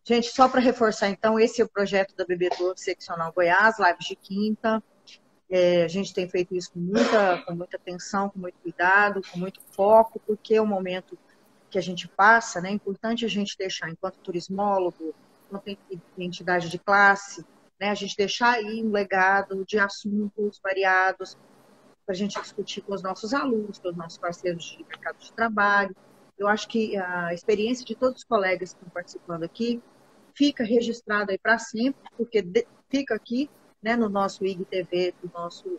Gente, só para reforçar, então, esse é o projeto da Bebedouro Seccional Goiás, lives de quinta. A gente tem feito isso com muita atenção, com muito cuidado, com muito foco, porque é o momento que a gente passa, né? É importante a gente deixar, enquanto turismólogo, enquanto entidade de classe, né? A gente deixar aí um legado de assuntos variados para a gente discutir com os nossos alunos, com os nossos parceiros de mercado de trabalho. Eu acho que a experiência de todos os colegas que estão participando aqui fica registrado aí para sempre, porque fica aqui, né, no nosso IGTV, no nosso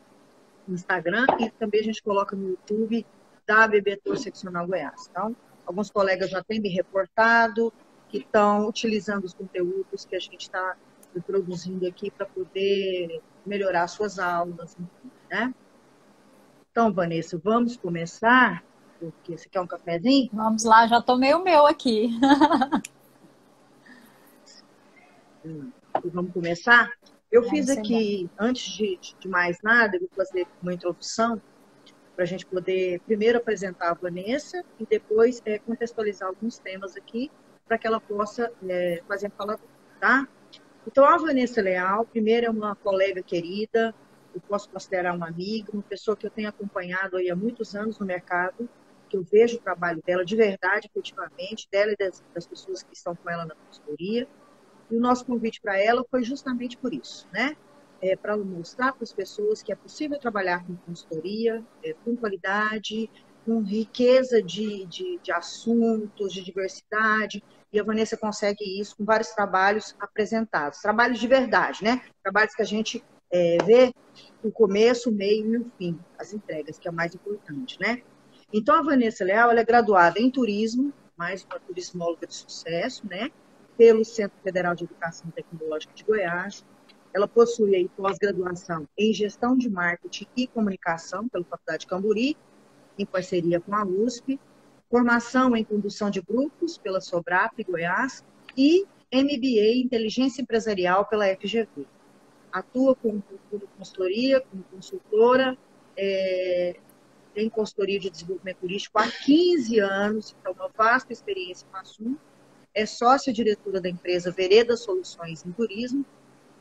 Instagram, e também a gente coloca no YouTube da Bebedouro Seccional Goiás. Então, alguns colegas já têm me reportado que estão utilizando os conteúdos que a gente está produzindo aqui para poder melhorar suas aulas, enfim, né? Então, Vanessa, vamos começar, porque você quer um cafezinho? Vamos lá, já tomei o meu aqui. Vamos começar? Eu fiz aqui, antes de mais nada, eu vou fazer uma introdução para a gente poder primeiro apresentar a Vanessa e depois contextualizar alguns temas aqui para que ela possa fazer a fala, tá? Então, a Vanessa Leal, primeiro, é uma colega querida, eu posso considerar uma amiga, uma pessoa que eu tenho acompanhado aí há muitos anos no mercado, que eu vejo o trabalho dela de verdade, efetivamente, dela e das pessoas que estão com ela na consultoria. E o nosso convite para ela foi justamente por isso, né? Para mostrar para as pessoas que é possível trabalhar com consultoria, com qualidade, com riqueza de assuntos, de diversidade, e a Vanessa consegue isso com vários trabalhos apresentados, trabalhos de verdade, né? Trabalhos que a gente vê o começo, o meio e o fim, as entregas, que é o mais importante, né? Então, a Vanessa Leal, ela é graduada em turismo, mais uma turismóloga de sucesso, né? Pelo Centro Federal de Educação Tecnológica de Goiás. Ela possui aí pós-graduação em Gestão de Marketing e Comunicação pela Faculdade de Camburi, em parceria com a USP, formação em Condução de Grupos pela Sobrap Goiás e MBA em Inteligência Empresarial pela FGV. Atua como consultoria, como consultora, tem consultoria de desenvolvimento turístico há 15 anos, então uma vasta experiência no assunto. É sócia-diretora da empresa Vereda Soluções em Turismo,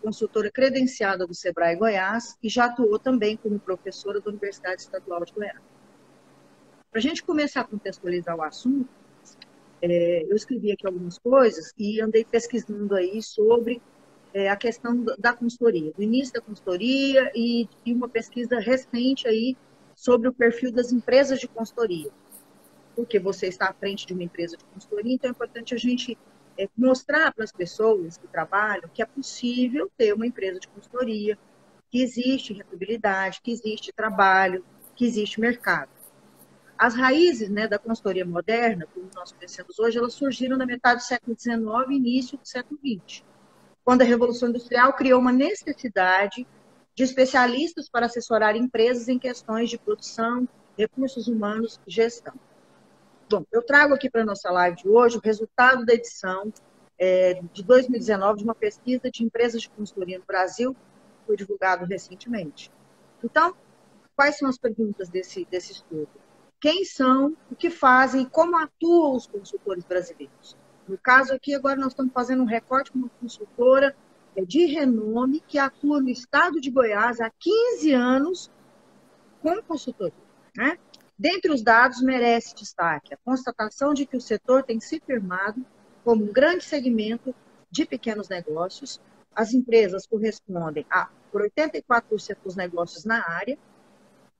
consultora credenciada do Sebrae Goiás e já atuou também como professora da Universidade Estadual de Goiás. Para a gente começar a contextualizar o assunto, eu escrevi aqui algumas coisas e andei pesquisando aí sobre a questão da consultoria, do início da consultoria e uma pesquisa recente aí sobre o perfil das empresas de consultoria. Porque você está à frente de uma empresa de consultoria, então é importante a gente mostrar para as pessoas que trabalham que é possível ter uma empresa de consultoria, que existe rentabilidade, que existe trabalho, que existe mercado. As raízes, né, da consultoria moderna, como nós conhecemos hoje, elas surgiram na metade do século XIX e início do século XX, quando a Revolução Industrial criou uma necessidade de especialistas para assessorar empresas em questões de produção, recursos humanos e gestão. Bom, eu trago aqui para a nossa live de hoje o resultado da edição de 2019 de uma pesquisa de empresas de consultoria no Brasil, que foi divulgado recentemente. Então, quais são as perguntas desse estudo? Quem são, o que fazem e como atuam os consultores brasileiros? No caso aqui, agora nós estamos fazendo um recorte com uma consultora de renome que atua no estado de Goiás há 15 anos como consultoria, né? Dentre os dados, merece destaque a constatação de que o setor tem se firmado como um grande segmento de pequenos negócios. As empresas correspondem por 84% dos negócios na área,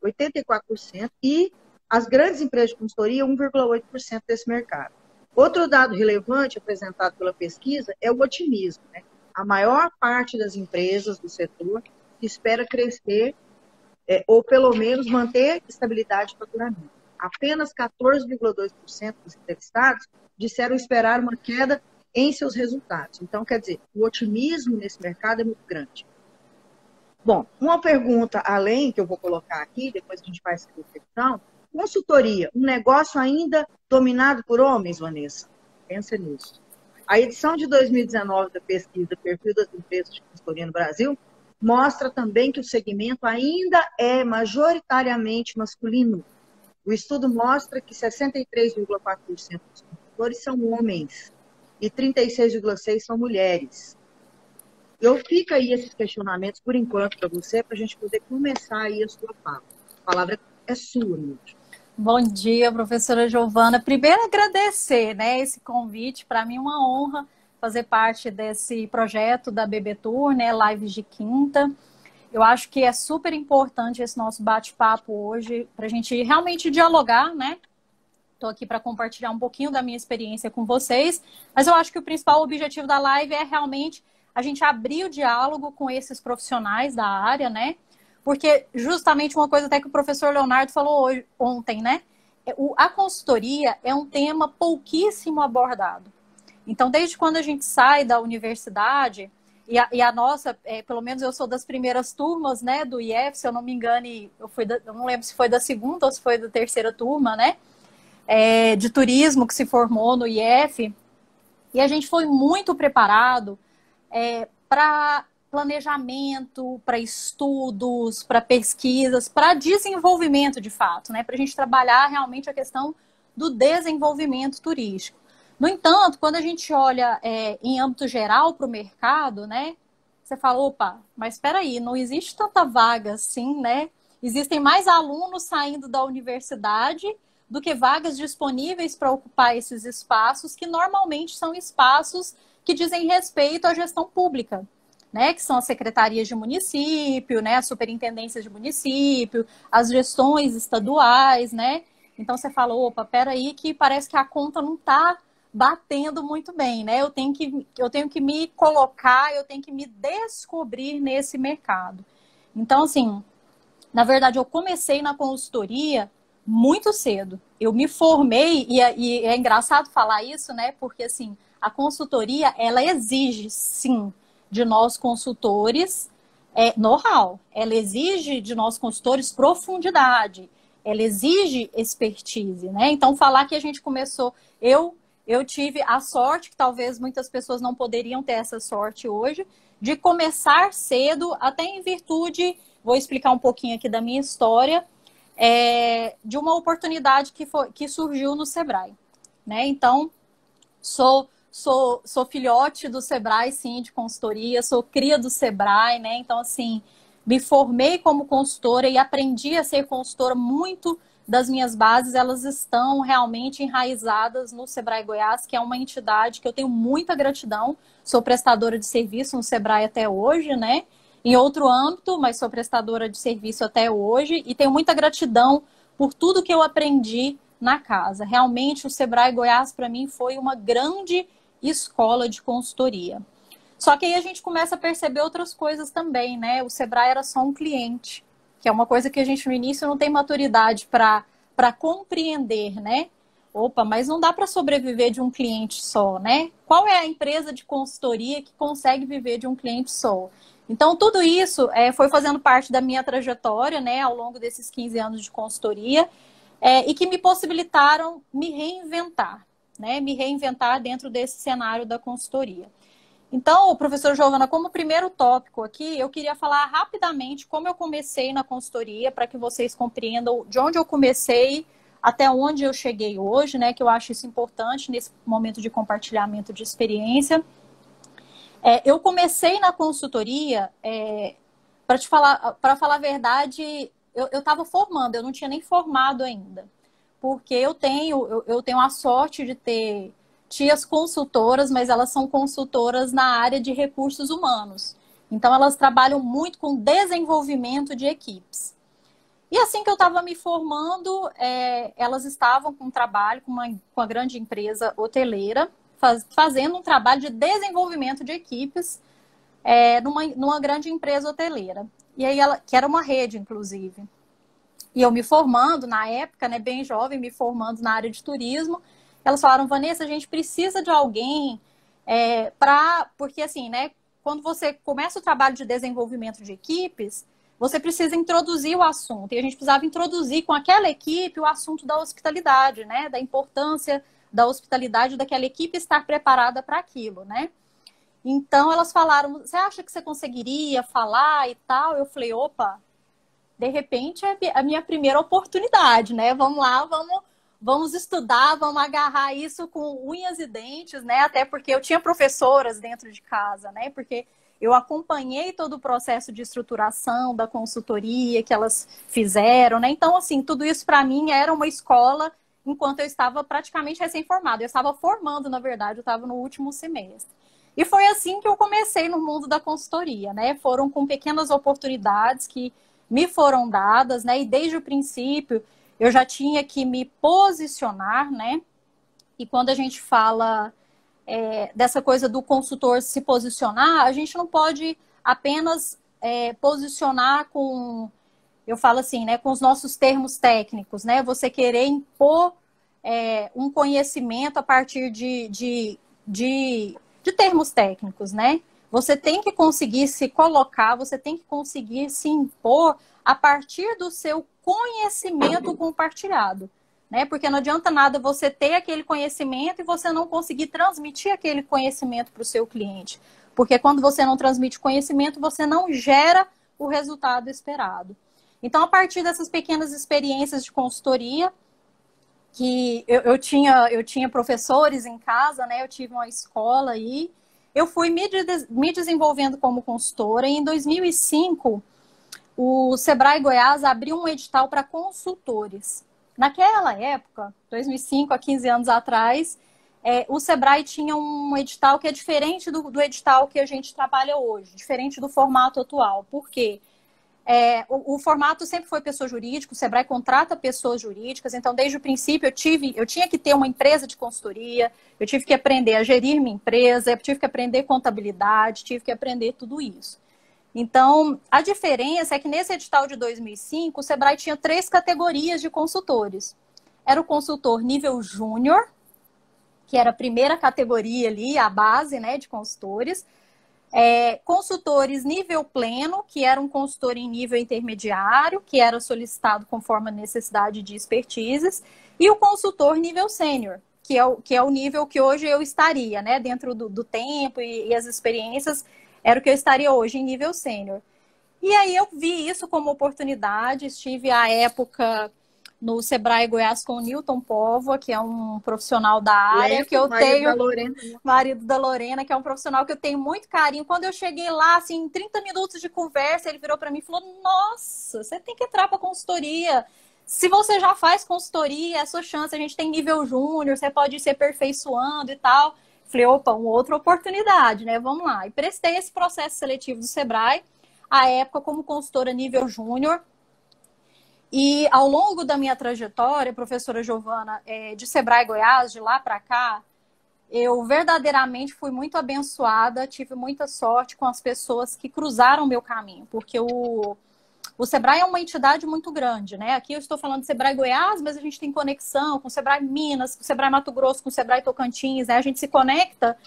84%, e as grandes empresas de consultoria, 1,8% desse mercado. Outro dado relevante apresentado pela pesquisa é o otimismo, né? A maior parte das empresas do setor espera crescer ou pelo menos manter estabilidade de faturamento. Apenas 14,2% dos entrevistados disseram esperar uma queda em seus resultados. Então, quer dizer, o otimismo nesse mercado é muito grande. Bom, uma pergunta além que eu vou colocar aqui, depois a gente faz essa reflexão. Consultoria, um negócio ainda dominado por homens, Vanessa? Pensa nisso. A edição de 2019 da pesquisa Perfil das Empresas de Consultoria no Brasil mostra também que o segmento ainda é majoritariamente masculino. O estudo mostra que 63,4% dos consultores são homens e 36,6% são mulheres. Eu fico aí esses questionamentos por enquanto para você, para a gente poder começar aí a sua fala. A palavra é sua, Nilde. Bom dia, professora Giovana. Primeiro, agradecer, né, esse convite. Para mim é uma honra fazer parte desse projeto da BB Tour, né, Lives de Quinta. Eu acho que é super importante esse nosso bate-papo hoje, para a gente realmente dialogar, né? Estou aqui para compartilhar um pouquinho da minha experiência com vocês, mas eu acho que o principal objetivo da live é realmente a gente abrir o diálogo com esses profissionais da área, né? Porque justamente uma coisa até que o professor Leonardo falou ontem, né? A consultoria é um tema pouquíssimo abordado. Então, desde quando a gente sai da universidade, e a nossa, pelo menos eu sou das primeiras turmas, né, do IF, se eu não me engano, eu não lembro se foi da segunda ou se foi da terceira turma, né, de turismo que se formou no IF, e a gente foi muito preparado para planejamento, para estudos, para pesquisas, para desenvolvimento de fato, né, para a gente trabalhar realmente a questão do desenvolvimento turístico. No entanto, quando a gente olha em âmbito geral para o mercado, né, você fala, opa, mas espera aí, não existe tanta vaga assim, né? Existem mais alunos saindo da universidade do que vagas disponíveis para ocupar esses espaços, que normalmente são espaços que dizem respeito à gestão pública, né? Que são as secretarias de município, né? As superintendências de município, as gestões estaduais, né? Então você fala, opa, espera aí que parece que a conta não está batendo muito bem, né? Eu tenho que me colocar, eu tenho que me descobrir nesse mercado. Então, assim, na verdade, eu comecei na consultoria muito cedo. Eu me formei, e é engraçado falar isso, né? Porque, assim, a consultoria, ela exige, sim, de nós consultores know-how. Ela exige de nós consultores profundidade. Ela exige expertise, né? Então, falar que a gente começou... Eu tive a sorte, que talvez muitas pessoas não poderiam ter essa sorte hoje, de começar cedo, até em virtude, vou explicar um pouquinho aqui da minha história, de uma oportunidade que surgiu no Sebrae, né? Então, sou filhote do Sebrae, sim, de consultoria, sou cria do Sebrae, né? Então, assim, me formei como consultora e aprendi a ser consultora muito. Das minhas bases, elas estão realmente enraizadas no Sebrae Goiás, que é uma entidade que eu tenho muita gratidão. Sou prestadora de serviço no Sebrae até hoje, né? Em outro âmbito, mas sou prestadora de serviço até hoje e tenho muita gratidão por tudo que eu aprendi na casa. Realmente, o Sebrae Goiás, para mim, foi uma grande escola de consultoria. Só que aí a gente começa a perceber outras coisas também, né? O Sebrae era só um cliente, que é uma coisa que a gente no início não tem maturidade para compreender, né? Opa, mas não dá para sobreviver de um cliente só, né? Qual é a empresa de consultoria que consegue viver de um cliente só? Então, tudo isso foi fazendo parte da minha trajetória, né, ao longo desses 15 anos de consultoria, e que me possibilitaram me reinventar, né? Me reinventar dentro desse cenário da consultoria. Então, professor Giovana, como primeiro tópico aqui, eu queria falar rapidamente como eu comecei na consultoria, para que vocês compreendam de onde eu comecei até onde eu cheguei hoje, né? Que eu acho isso importante nesse momento de compartilhamento de experiência. Eu comecei na consultoria, para falar a verdade, eu estava formando, eu não tinha nem formado ainda, porque eu tenho a sorte de ter tias consultoras, mas elas são consultoras na área de recursos humanos. Então, elas trabalham muito com desenvolvimento de equipes. E assim que eu estava me formando, elas estavam com um trabalho com uma grande empresa hoteleira, fazendo um trabalho de desenvolvimento de equipes numa grande empresa hoteleira. E aí, que era uma rede, inclusive. E eu me formando, na época, né, bem jovem, me formando na área de turismo, elas falaram, Vanessa, a gente precisa de alguém porque assim, né, quando você começa o trabalho de desenvolvimento de equipes, você precisa introduzir o assunto. E a gente precisava introduzir com aquela equipe o assunto da hospitalidade, né, da importância da hospitalidade, daquela equipe estar preparada para aquilo, né? Então, elas falaram, você acha que você conseguiria falar e tal? Eu falei, opa, de repente é a minha primeira oportunidade, né? Vamos lá, vamos estudar, vamos agarrar isso com unhas e dentes, né? Até porque eu tinha professoras dentro de casa, né? Porque eu acompanhei todo o processo de estruturação da consultoria que elas fizeram, né? Então, assim, tudo isso para mim era uma escola enquanto eu estava praticamente recém-formada. Eu estava formando, na verdade, eu estava no último semestre. E foi assim que eu comecei no mundo da consultoria, né? Foram com pequenas oportunidades que me foram dadas, né? E desde o princípio eu já tinha que me posicionar, né? E quando a gente fala dessa coisa do consultor se posicionar, a gente não pode apenas posicionar com, eu falo assim, né? Com os nossos termos técnicos, né? Você querer impor um conhecimento a partir de termos técnicos, né? Você tem que conseguir se colocar, você tem que conseguir se impor a partir do seu conhecimento compartilhado, né? Porque não adianta nada você ter aquele conhecimento e você não conseguir transmitir aquele conhecimento para o seu cliente. Porque quando você não transmite conhecimento, você não gera o resultado esperado. Então, a partir dessas pequenas experiências de consultoria, que eu tinha professores em casa, né? Eu tive uma escola aí. Eu fui me desenvolvendo como consultora e em 2005 o Sebrae Goiás abriu um edital para consultores. Naquela época, 2005, há 15 anos atrás, o Sebrae tinha um edital que é diferente do edital que a gente trabalha hoje, diferente do formato atual. Por quê? O formato sempre foi pessoa jurídica, o Sebrae contrata pessoas jurídicas, então desde o princípio eu tinha que ter uma empresa de consultoria, eu tive que aprender a gerir minha empresa, eu tive que aprender contabilidade, tive que aprender tudo isso. Então, a diferença é que nesse edital de 2005, o Sebrae tinha 3 categorias de consultores. Era o consultor nível júnior, que era a primeira categoria ali, a base, né, de consultores. Consultores nível pleno, que era um consultor em nível intermediário, que era solicitado conforme a necessidade de expertises, e o consultor nível sênior, que é o nível que hoje eu estaria, né, dentro do tempo e as experiências, era o que eu estaria hoje em nível sênior. E aí eu vi isso como oportunidade, estive à época no Sebrae Goiás com o Newton Póvoa, que é um profissional da área, que eu tenho... Marido da Lorena, que é um profissional que eu tenho muito carinho. Quando eu cheguei lá, assim, em 30 minutos de conversa, ele virou para mim e falou, nossa, você tem que entrar para consultoria. Se você já faz consultoria, é a sua chance, a gente tem nível júnior, você pode ir se aperfeiçoando e tal. Falei, opa, uma outra oportunidade, né? Vamos lá. E prestei esse processo seletivo do Sebrae, à época como consultora nível júnior. E ao longo da minha trajetória, professora Giovana, de Sebrae Goiás, de lá para cá, eu verdadeiramente fui muito abençoada, tive muita sorte com as pessoas que cruzaram o meu caminho, porque o Sebrae é uma entidade muito grande, né? Aqui eu estou falando de Sebrae Goiás, mas a gente tem conexão com o Sebrae Minas, com o Sebrae Mato Grosso, com o Sebrae Tocantins, né? A gente se conecta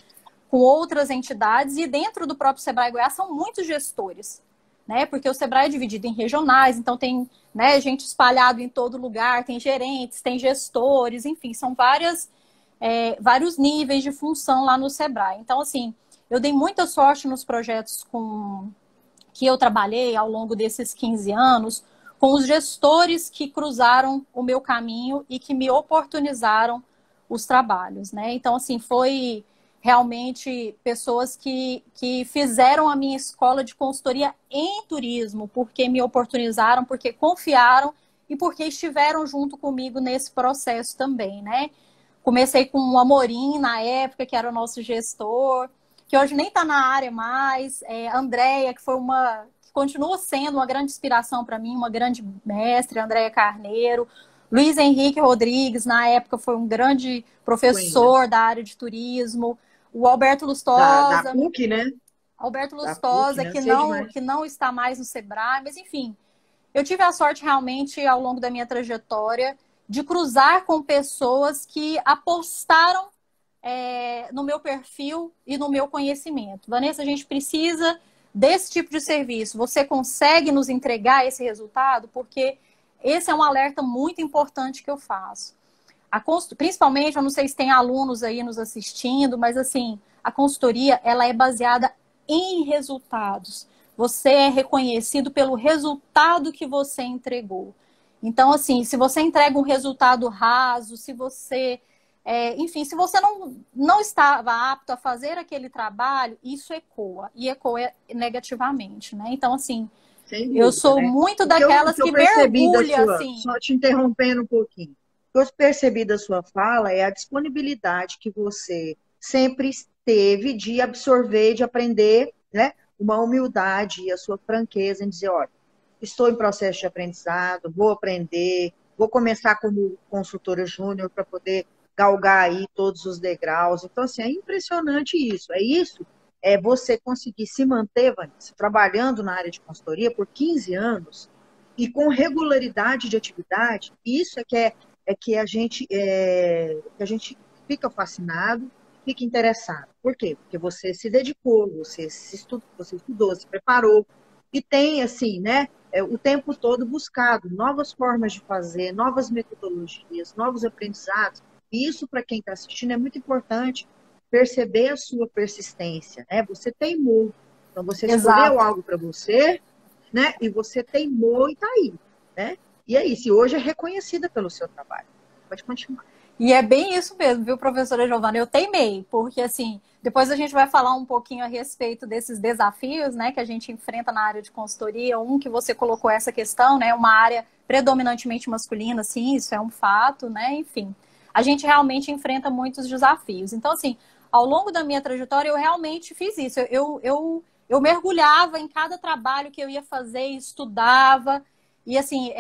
com outras entidades e dentro do próprio Sebrae Goiás são muitos gestores, né? Porque o Sebrae é dividido em regionais, então tem, né, gente espalhado em todo lugar, tem gerentes, tem gestores, enfim, são vários níveis de função lá no Sebrae. Então, assim, eu dei muita sorte nos projetos que eu trabalhei ao longo desses 15 anos, com os gestores que cruzaram o meu caminho e que me oportunizaram os trabalhos, né? Então, assim, foi realmente pessoas que fizeram a minha escola de consultoria em turismo, porque me oportunizaram, porque confiaram e porque estiveram junto comigo nesse processo também, né? Comecei com o Amorim na época, que era o nosso gestor, que hoje nem está na área mais. Andréia, que continua sendo uma grande inspiração para mim, uma grande mestre, Andréia Carneiro. Luiz Henrique Rodrigues, na época, foi um grande professor da área de turismo. O Alberto Lustosa. Da PUC, né? Alberto Lustosa, PUC, né? que não está mais no Sebrae, mas enfim. Eu tive a sorte realmente, ao longo da minha trajetória, de cruzar com pessoas que apostaram no meu perfil e no meu conhecimento. Vanessa, a gente precisa desse tipo de serviço. Você consegue nos entregar esse resultado? Porque esse é um alerta muito importante que eu faço. principalmente, eu não sei se tem alunos aí nos assistindo, mas assim, a consultoria, ela é baseada em resultados. Você é reconhecido pelo resultado que você entregou. Então, assim, se você entrega um resultado raso, se você, enfim, se você não estava apto a fazer aquele trabalho, isso ecoa, e ecoa negativamente, né? Então, assim, Sem eu dúvida, sou né? muito O daquelas que eu que percebi da mergulha, sua, assim. só te interrompendo um pouquinho, o que eu percebi da sua fala é a disponibilidade que você sempre teve de absorver, de aprender, né? Uma humildade e a sua franqueza em dizer, olha, estou em processo de aprendizado, vou aprender, vou começar como consultora júnior para poder galgar aí todos os degraus. Então, assim, é impressionante isso. É isso, é você conseguir se manter, Vanessa, trabalhando na área de consultoria por 15 anos e com regularidade de atividade. Isso que a gente fica fascinado, fica interessado. Por quê? Porque você se dedicou, você estudou, se preparou e tem, assim, né, o tempo todo buscado novas formas de fazer, novas metodologias, novos aprendizados. E isso, para quem está assistindo, é muito importante perceber a sua persistência, né? Você teimou, então você escolheu Exato. algo para você, né? E você teimou e está aí, né? E é isso. E hoje é reconhecida pelo seu trabalho. Pode continuar. E é bem isso mesmo, viu, professora Giovana? Eu teimei, porque assim, depois a gente vai falar um pouquinho a respeito desses desafios, né, que a gente enfrenta na área de consultoria. Um que você colocou essa questão, né, uma área predominantemente masculina, sim, isso é um fato, né, enfim. A gente realmente enfrenta muitos desafios. Então, assim, ao longo da minha trajetória, eu realmente fiz isso. Eu mergulhava em cada trabalho que eu ia fazer, estudava. E assim,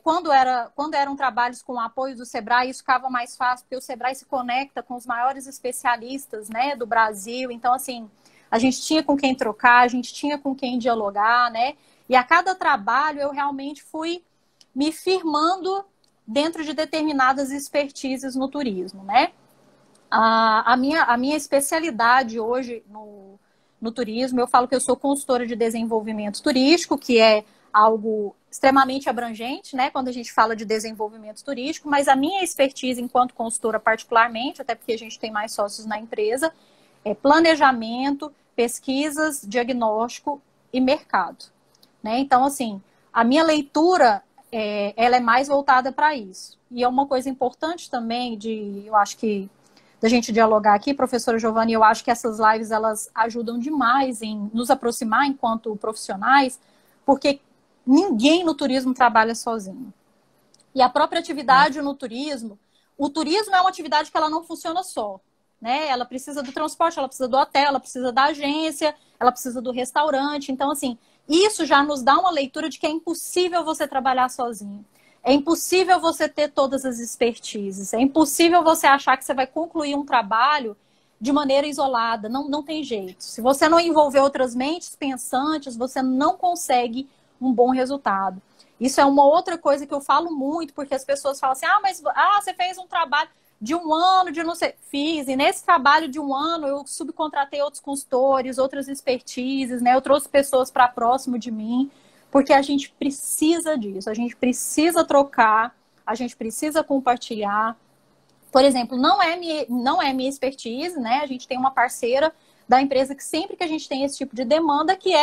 quando eram trabalhos com o apoio do Sebrae, isso ficava mais fácil, porque o Sebrae se conecta com os maiores especialistas, né, do Brasil. Então, assim, a gente tinha com quem trocar, a gente tinha com quem dialogar, né? E a cada trabalho eu realmente fui me firmando dentro de determinadas expertises no turismo, né? A minha especialidade hoje no turismo, eu falo que eu sou consultora de desenvolvimento turístico, que é algo extremamente abrangente, né, quando a gente fala de desenvolvimento turístico, mas a minha expertise enquanto consultora particularmente, até porque a gente tem mais sócios na empresa, é planejamento, pesquisas, diagnóstico e mercado, né? Então, assim, a minha leitura, ela é mais voltada para isso. E é uma coisa importante também eu acho que da gente dialogar aqui, professora Giovana, eu acho que essas lives, elas ajudam demais em nos aproximar enquanto profissionais, porque ninguém no turismo trabalha sozinho. E a própria atividade no turismo, o turismo é uma atividade que ela não funciona só, né? Ela precisa do transporte, ela precisa do hotel, ela precisa da agência, ela precisa do restaurante. Então, assim, isso já nos dá uma leitura de que é impossível você trabalhar sozinho. É impossível você ter todas as expertises. É impossível você achar que você vai concluir um trabalho de maneira isolada. Não tem jeito. Se você não envolver outras mentes pensantes, você não consegue um bom resultado. Isso é uma outra coisa que eu falo muito, porque as pessoas falam assim, mas você fez um trabalho de um ano, de não sei. Fiz, e nesse trabalho de um ano eu subcontratei outros consultores, outras expertises, né? Eu trouxe pessoas para próximo de mim, porque a gente precisa disso, a gente precisa trocar, a gente precisa compartilhar. Por exemplo, não é minha expertise, né? A gente tem uma parceira da empresa que sempre que a gente tem esse tipo de demanda, que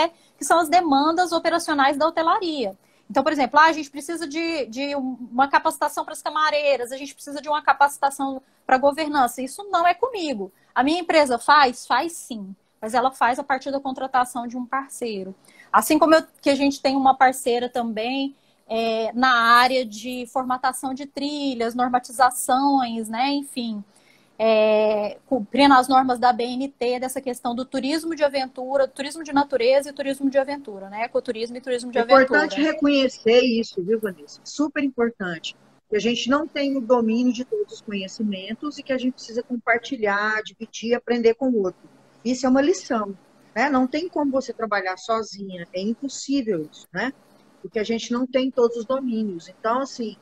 são as demandas operacionais da hotelaria. Então, por exemplo, a gente precisa de uma capacitação para as camareiras, a gente precisa de uma capacitação para a governança. Isso não é comigo. A minha empresa faz sim, mas ela faz a partir da contratação de um parceiro. Assim como que a gente tem uma parceira também na área de formatação de trilhas, normatizações, né? Enfim, cumprindo as normas da BNT, dessa questão do turismo de aventura, turismo de natureza e turismo de aventura, né? Ecoturismo e turismo de aventura. É importante reconhecer isso, viu, Vanessa? Super importante. Que a gente não tem o domínio de todos os conhecimentos e que a gente precisa compartilhar, dividir, aprender com o outro. Isso é uma lição, né? Não tem como você trabalhar sozinha, é impossível isso, né? Porque a gente não tem todos os domínios. Então, assim,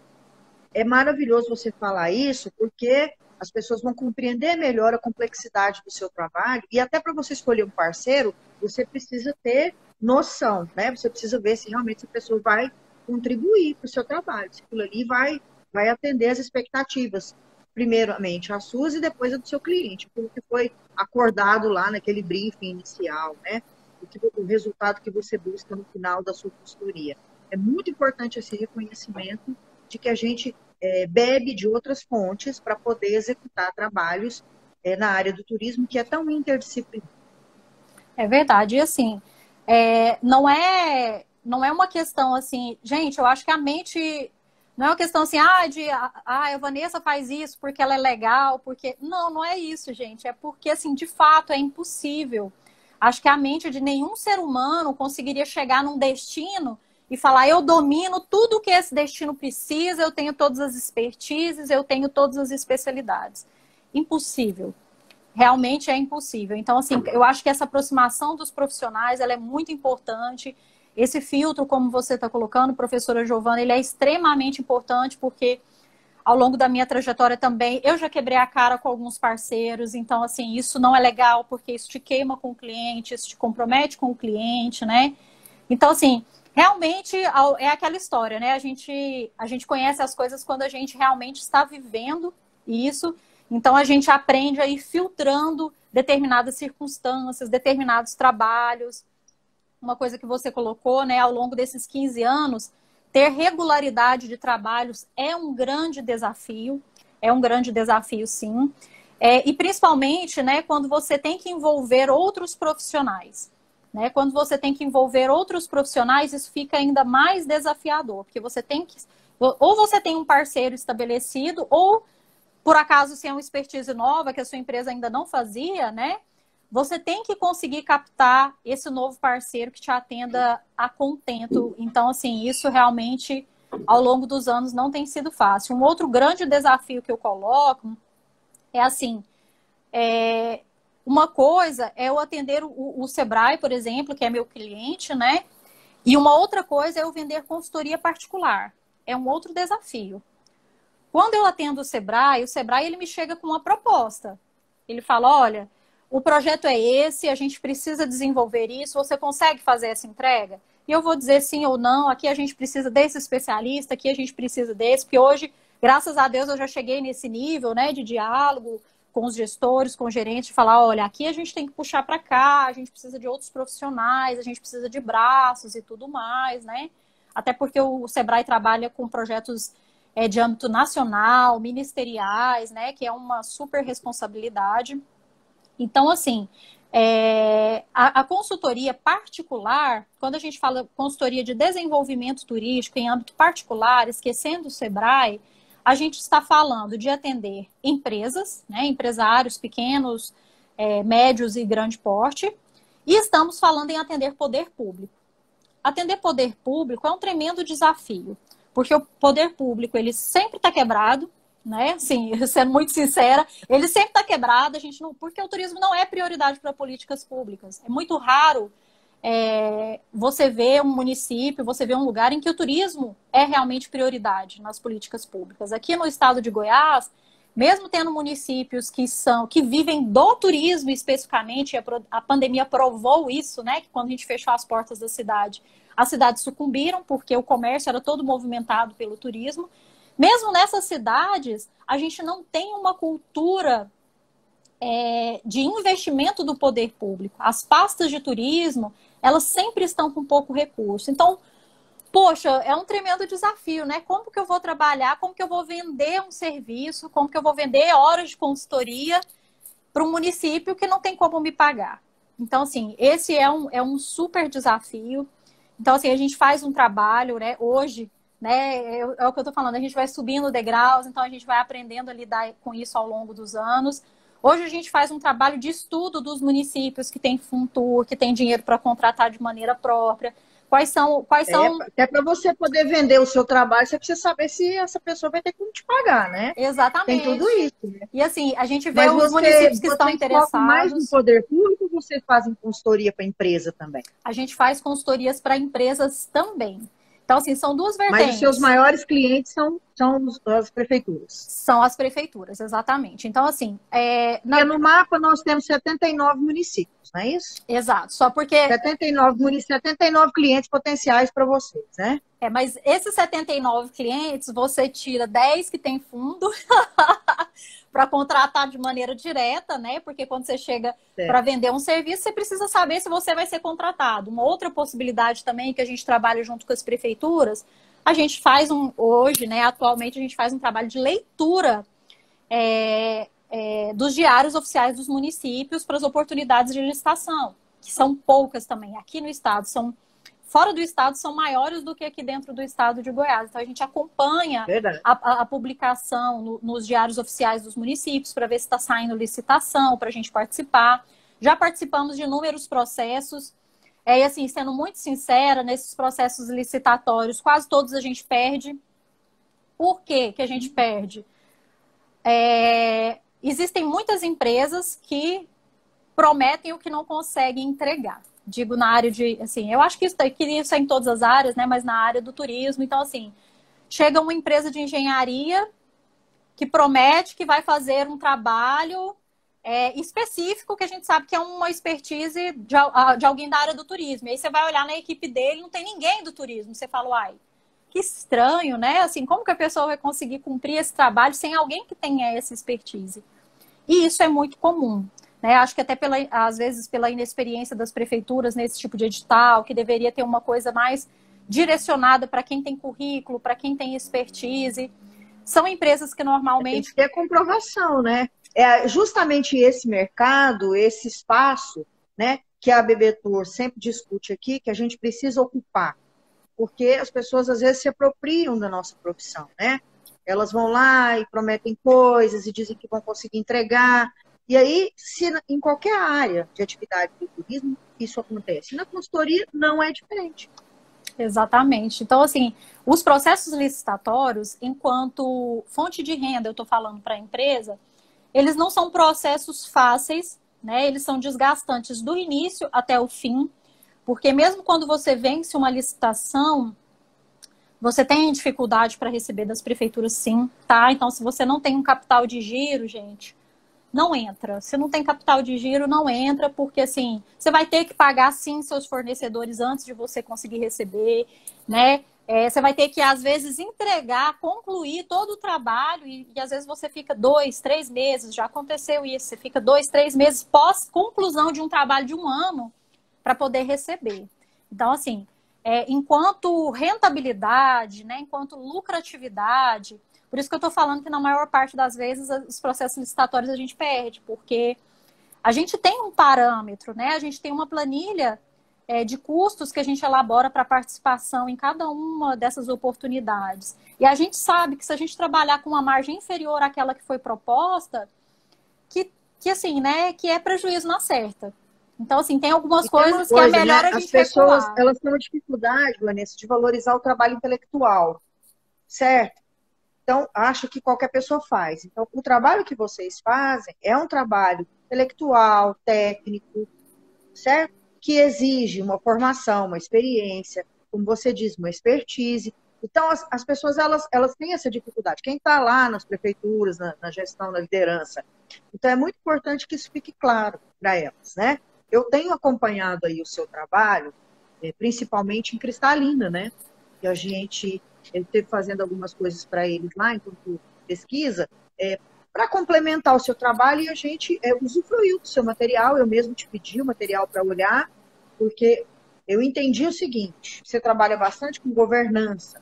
é maravilhoso você falar isso, porque as pessoas vão compreender melhor a complexidade do seu trabalho e até para você escolher um parceiro, você precisa ter noção, né? Você precisa ver se realmente essa pessoa vai contribuir para o seu trabalho, se aquilo ali vai atender as expectativas. primeiramente a sua e depois a do seu cliente, o que foi acordado lá naquele briefing inicial, né? O resultado que você busca no final da sua consultoria. É muito importante esse reconhecimento de que a gente bebe de outras fontes para poder executar trabalhos na área do turismo, que é tão interdisciplinar. É verdade. E assim, não é uma questão assim, gente, eu acho que a mente não é uma questão assim, a Vanessa faz isso porque ela é legal, porque não é isso, gente, é porque assim, de fato, é impossível. Acho que a mente de nenhum ser humano conseguiria chegar num destino e falar, eu domino tudo que esse destino precisa, eu tenho todas as expertises, eu tenho todas as especialidades. Impossível. Realmente é impossível. Então, assim, eu acho que essa aproximação dos profissionais, ela é muito importante. Esse filtro, como você está colocando, professora Giovana, ele é extremamente importante, porque ao longo da minha trajetória também, eu já quebrei a cara com alguns parceiros, então, assim, isso não é legal, porque isso te queima com o cliente, isso te compromete com o cliente, né? Então, assim, realmente é aquela história, né? A gente conhece as coisas quando a gente realmente está vivendo isso. Então, a gente aprende a ir filtrando determinadas circunstâncias, determinados trabalhos. Uma coisa que você colocou, né, ao longo desses 15 anos, ter regularidade de trabalhos é um grande desafio, sim. E principalmente, né, quando você tem que envolver outros profissionais. Né? Quando você tem que envolver outros profissionais, isso fica ainda mais desafiador, porque você tem que... Ou você tem um parceiro estabelecido, ou por acaso, se é uma expertise nova que a sua empresa ainda não fazia, né? Você tem que conseguir captar esse novo parceiro que te atenda a contento. Então, assim, isso realmente, ao longo dos anos, não tem sido fácil. Um outro grande desafio que eu coloco é assim, uma coisa é eu atender o Sebrae, por exemplo, que é meu cliente, né? E uma outra coisa é eu vender consultoria particular. É um outro desafio. Quando eu atendo o Sebrae ele me chega com uma proposta. Ele fala, olha, o projeto é esse, a gente precisa desenvolver isso, você consegue fazer essa entrega? E eu vou dizer sim ou não, aqui a gente precisa desse especialista, aqui a gente precisa desse, porque hoje, graças a Deus, eu já cheguei nesse nível, né, de diálogo com os gestores, com os gerentes, de falar, olha, aqui a gente tem que puxar para cá, a gente precisa de outros profissionais, a gente precisa de braços e tudo mais, né? Até porque o Sebrae trabalha com projetos de âmbito nacional, ministeriais, né, que é uma super responsabilidade. Então, assim, a consultoria particular, quando a gente fala consultoria de desenvolvimento turístico em âmbito particular, esquecendo o Sebrae, a gente está falando de atender empresas, né, empresários pequenos, médios e grande porte, e estamos falando em atender poder público. Atender poder público é um tremendo desafio, porque o poder público, ele sempre está quebrado, né? Assim, sendo muito sincera, ele sempre está quebrado, a gente não, porque o turismo não é prioridade para políticas públicas. É muito raro você ver um município, você ver um lugar em que o turismo é realmente prioridade nas políticas públicas. Aqui no estado de Goiás, mesmo tendo municípios que vivem do turismo especificamente, a pandemia provou isso, né? Que quando a gente fechou as portas da cidade, as cidades sucumbiram, porque o comércio era todo movimentado pelo turismo. Mesmo nessas cidades, a gente não tem uma cultura de investimento do poder público. As pastas de turismo, elas sempre estão com pouco recurso. Então, poxa, é um tremendo desafio, né? Como que eu vou trabalhar, como que eu vou vender um serviço, como que eu vou vender horas de consultoria para um município que não tem como me pagar. Então, assim, esse é um super desafio. Então, assim, a gente faz um trabalho, né, hoje, né, é o que eu estou falando, a gente vai subindo degraus, então a gente vai aprendendo a lidar com isso ao longo dos anos. Hoje a gente faz um trabalho de estudo dos municípios que tem Funtur, que tem dinheiro para contratar de maneira própria. Quais são... Até para você poder vender o seu trabalho, você precisa saber se essa pessoa vai ter como te pagar, né? Exatamente. Tem tudo isso. Né? E assim, a gente vê os municípios que estão interessados. Mais no poder público ou vocês fazem consultoria para empresa também? A gente faz consultorias para empresas também. Então, assim, são duas vertentes. Mas os seus maiores clientes São as prefeituras. São as prefeituras, exatamente. Então, assim... Porque no mapa nós temos 79 municípios, não é isso? Exato, só porque... 79 clientes potenciais para vocês, né? Mas esses 79 clientes, você tira 10 que tem fundo para contratar de maneira direta, né? Porque quando você chega para vender um serviço, você precisa saber se você vai ser contratado. Uma outra possibilidade também que a gente trabalha junto com as prefeituras, a gente faz hoje, né? Atualmente a gente faz um trabalho de leitura dos diários oficiais dos municípios para as oportunidades de licitação, que são poucas também. Aqui no estado fora do estado são maiores do que aqui dentro do estado de Goiás. Então, a gente acompanha a publicação nos diários oficiais dos municípios para ver se está saindo licitação, para a gente participar. Já participamos de inúmeros processos. E, assim, sendo muito sincera, nesses processos licitatórios, quase todos a gente perde. Por que a gente perde? Existem muitas empresas que prometem o que não conseguem entregar. Digo na área de, assim, eu acho que isso é em todas as áreas, né? Mas na área do turismo. Então, assim, chega uma empresa de engenharia que promete que vai fazer um trabalho específico, que a gente sabe que é uma expertise de alguém da área do turismo. E aí você vai olhar na equipe dele, não tem ninguém do turismo. Você fala, uai, que estranho, né? Assim, como que a pessoa vai conseguir cumprir esse trabalho sem alguém que tenha essa expertise? E isso é muito comum. Né? Acho que até, às vezes, pela inexperiência das prefeituras nesse tipo de edital, que deveria ter uma coisa mais direcionada para quem tem currículo, para quem tem expertise. São empresas que normalmente... Tem que ter comprovação, né? É justamente esse mercado, esse espaço, né, que a BBTour sempre discute aqui, que a gente precisa ocupar. Porque as pessoas, às vezes, se apropriam da nossa profissão, né? Elas vão lá e prometem coisas e dizem que vão conseguir entregar. E aí, se em qualquer área de atividade do turismo, isso acontece. Na consultoria, não é diferente. Exatamente. Então, assim, os processos licitatórios, enquanto fonte de renda, eu estou falando para a empresa, eles não são processos fáceis, né? Eles são desgastantes do início até o fim, porque mesmo quando você vence uma licitação, você tem dificuldade para receber das prefeituras, sim, tá? Então, se você não tem um capital de giro, gente, não entra. Se não tem capital de giro, não entra, porque assim, você vai ter que pagar sim seus fornecedores antes de você conseguir receber, né? Você vai ter que, às vezes, concluir todo o trabalho e às vezes você fica 2, 3 meses, já aconteceu isso, você fica 2, 3 meses pós-conclusão de um trabalho de 1 ano para poder receber. Então, assim, enquanto rentabilidade, né, enquanto lucratividade, por isso que eu estou falando que na maior parte das vezes os processos licitatórios a gente perde, porque a gente tem um parâmetro, né? A gente tem uma planilha de custos que a gente elabora para participação em cada uma dessas oportunidades. E a gente sabe que se a gente trabalhar com uma margem inferior àquela que foi proposta, que assim, né, que é prejuízo na certa. Então, assim, tem algumas coisas que é melhor, né? A gente as pessoas, recuar. Elas têm uma dificuldade, Vanessa, de valorizar o trabalho intelectual, certo? Então, acho que qualquer pessoa faz. Então, o trabalho que vocês fazem é um trabalho intelectual, técnico, certo? Que exige uma formação, uma experiência, como você diz, uma expertise. Então, as pessoas, elas têm essa dificuldade. Quem está lá nas prefeituras, na gestão, na liderança. Então, é muito importante que isso fique claro para elas, né? Eu tenho acompanhado aí o seu trabalho, principalmente em Cristalina, né? Que a gente esteve fazendo algumas coisas para eles lá, enquanto pesquisa, para complementar o seu trabalho, e a gente usufruiu do seu material. Eu mesmo te pedi o material para olhar, porque eu entendi o seguinte: você trabalha bastante com governança,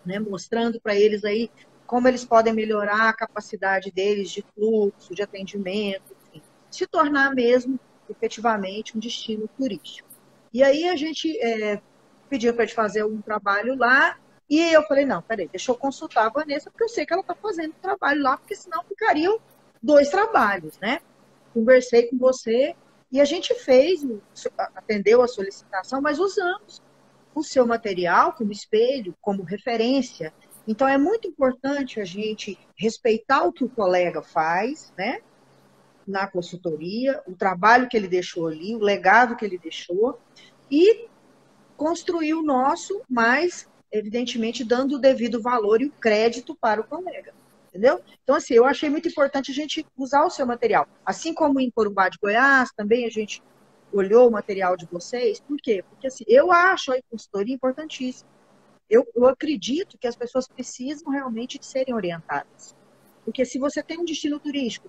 né, mostrando para eles aí como eles podem melhorar a capacidade deles de fluxo, de atendimento, enfim, se tornar mesmo, efetivamente, um destino turístico. E aí a gente pediu para te fazer um trabalho lá, e eu falei, não, peraí, deixa eu consultar a Vanessa, porque eu sei que ela está fazendo um trabalho lá, porque senão ficariam 2 trabalhos, né? Conversei com você, e a gente atendeu a solicitação, mas usamos o seu material como espelho, como referência. Então, é muito importante a gente respeitar o que o colega faz, né? Na consultoria, o trabalho que ele deixou ali, o legado que ele deixou, e construir o nosso, mas evidentemente dando o devido valor e o crédito para o colega. Entendeu? Então, assim, eu achei muito importante a gente usar o seu material. Assim como em Corumbá de Goiás, também a gente olhou o material de vocês. Por quê? Porque, assim, eu acho a consultoria importantíssima. Eu acredito que as pessoas precisam realmente de serem orientadas. Porque se você tem um destino turístico,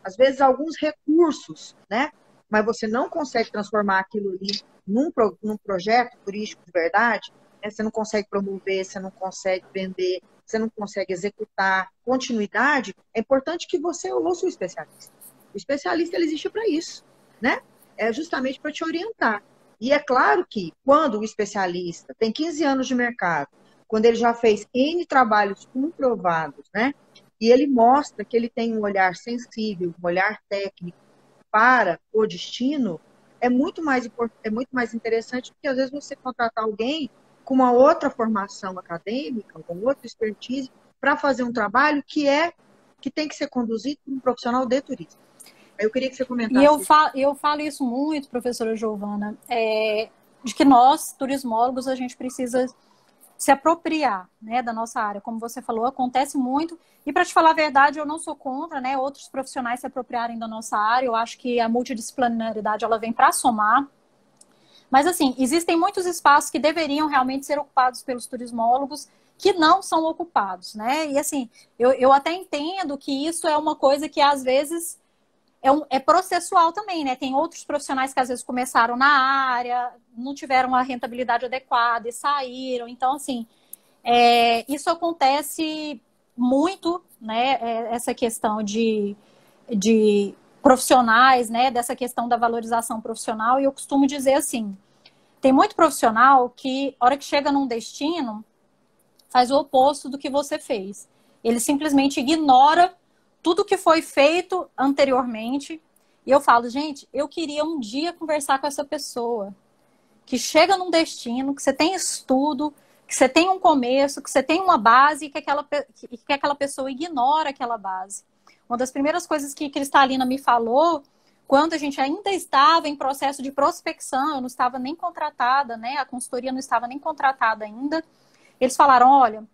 às vezes alguns recursos, né? Mas você não consegue transformar aquilo ali num projeto turístico de verdade, né? Você não consegue promover, você não consegue vender, você não consegue executar continuidade, é importante que você ouça o especialista. O especialista ele existe para isso, né? É justamente para te orientar. E é claro que quando o especialista tem 15 anos de mercado, quando ele já fez N trabalhos comprovados, né? E ele mostra que ele tem um olhar sensível, um olhar técnico para o destino, é muito mais interessante do que, às vezes, você contratar alguém com uma outra formação acadêmica, com outra expertise, para fazer um trabalho que tem que ser conduzido por um profissional de turismo. Eu queria que você comentasse. E eu falo isso muito, professora Giovana, de que nós, turismólogos, a gente precisa se apropriar, né, da nossa área. Como você falou, acontece muito. E para te falar a verdade, eu não sou contra, né, outros profissionais se apropriarem da nossa área. Eu acho que a multidisciplinaridade ela vem para somar. Mas, assim, existem muitos espaços que deveriam realmente ser ocupados pelos turismólogos que não são ocupados, né? E, assim, eu até entendo que isso é uma coisa que, às vezes, é processual também, né? Tem outros profissionais que, às vezes, começaram na área, não tiveram a rentabilidade adequada e saíram. Então, assim, isso acontece muito, né? Essa questão de profissionais, né? Dessa questão da valorização profissional. E eu costumo dizer assim, tem muito profissional que, a hora que chega num destino, faz o oposto do que você fez. Ele simplesmente ignora tudo que foi feito anteriormente. E eu falo, gente, eu queria um dia conversar com essa pessoa que chega num destino, que você tem estudo, que você tem um começo, que você tem uma base e que aquela pessoa ignora aquela base. Uma das primeiras coisas que Cristalina me falou, quando a gente ainda estava em processo de prospecção, eu não estava nem contratada, né? A consultoria não estava nem contratada ainda. Eles falaram, olha,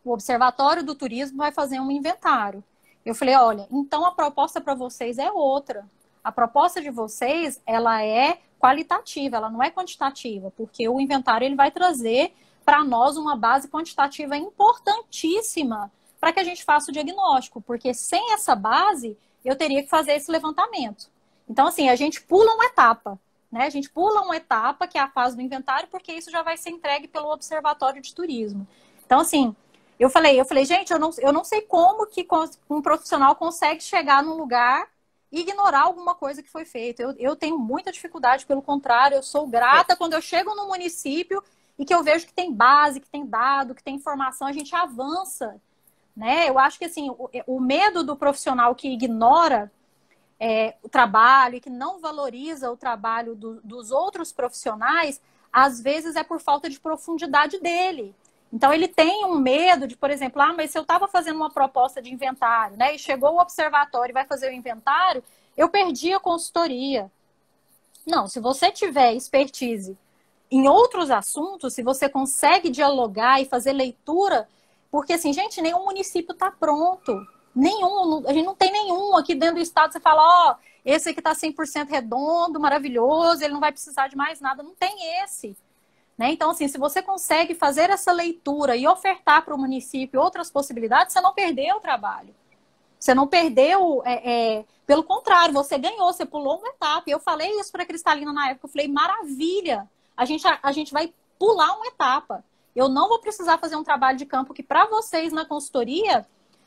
o Observatório do Turismo vai fazer um inventário. Eu falei, olha, então a proposta para vocês é outra. A proposta de vocês, ela é qualitativa, ela não é quantitativa, porque o inventário ele vai trazer para nós uma base quantitativa importantíssima para que a gente faça o diagnóstico, porque sem essa base, eu teria que fazer esse levantamento. Então, assim, a gente pula uma etapa, né? A gente pula uma etapa, que é a fase do inventário, porque isso já vai ser entregue pelo Observatório de Turismo. Então, assim, eu falei, gente, eu não sei como que um profissional consegue chegar num lugar e ignorar alguma coisa que foi feita. Eu tenho muita dificuldade, pelo contrário, eu sou grata quando eu chego no município e que eu vejo que tem base, que tem dado, que tem informação, a gente avança, né? Eu acho que, assim, o medo do profissional que ignora o trabalho e que não valoriza o trabalho dos outros profissionais, às vezes é por falta de profundidade dele. Então, ele tem um medo de, por exemplo, mas se eu estava fazendo uma proposta de inventário, né, e chegou o observatório e vai fazer o inventário, eu perdi a consultoria. Não, se você tiver expertise em outros assuntos, se você consegue dialogar e fazer leitura, porque, assim, gente, nenhum município está pronto. A gente não tem nenhum aqui dentro do estado. Você fala, esse aqui está 100% redondo, maravilhoso, ele não vai precisar de mais nada. Não tem esse. Né? Então, assim, se você consegue fazer essa leitura e ofertar para o município outras possibilidades, você não perdeu o trabalho. Você não perdeu, pelo contrário, você ganhou, você pulou uma etapa. E eu falei isso para a Cristalina na época, eu falei, maravilha, a gente vai pular uma etapa. Eu não vou precisar fazer um trabalho de campo que para vocês na consultoria,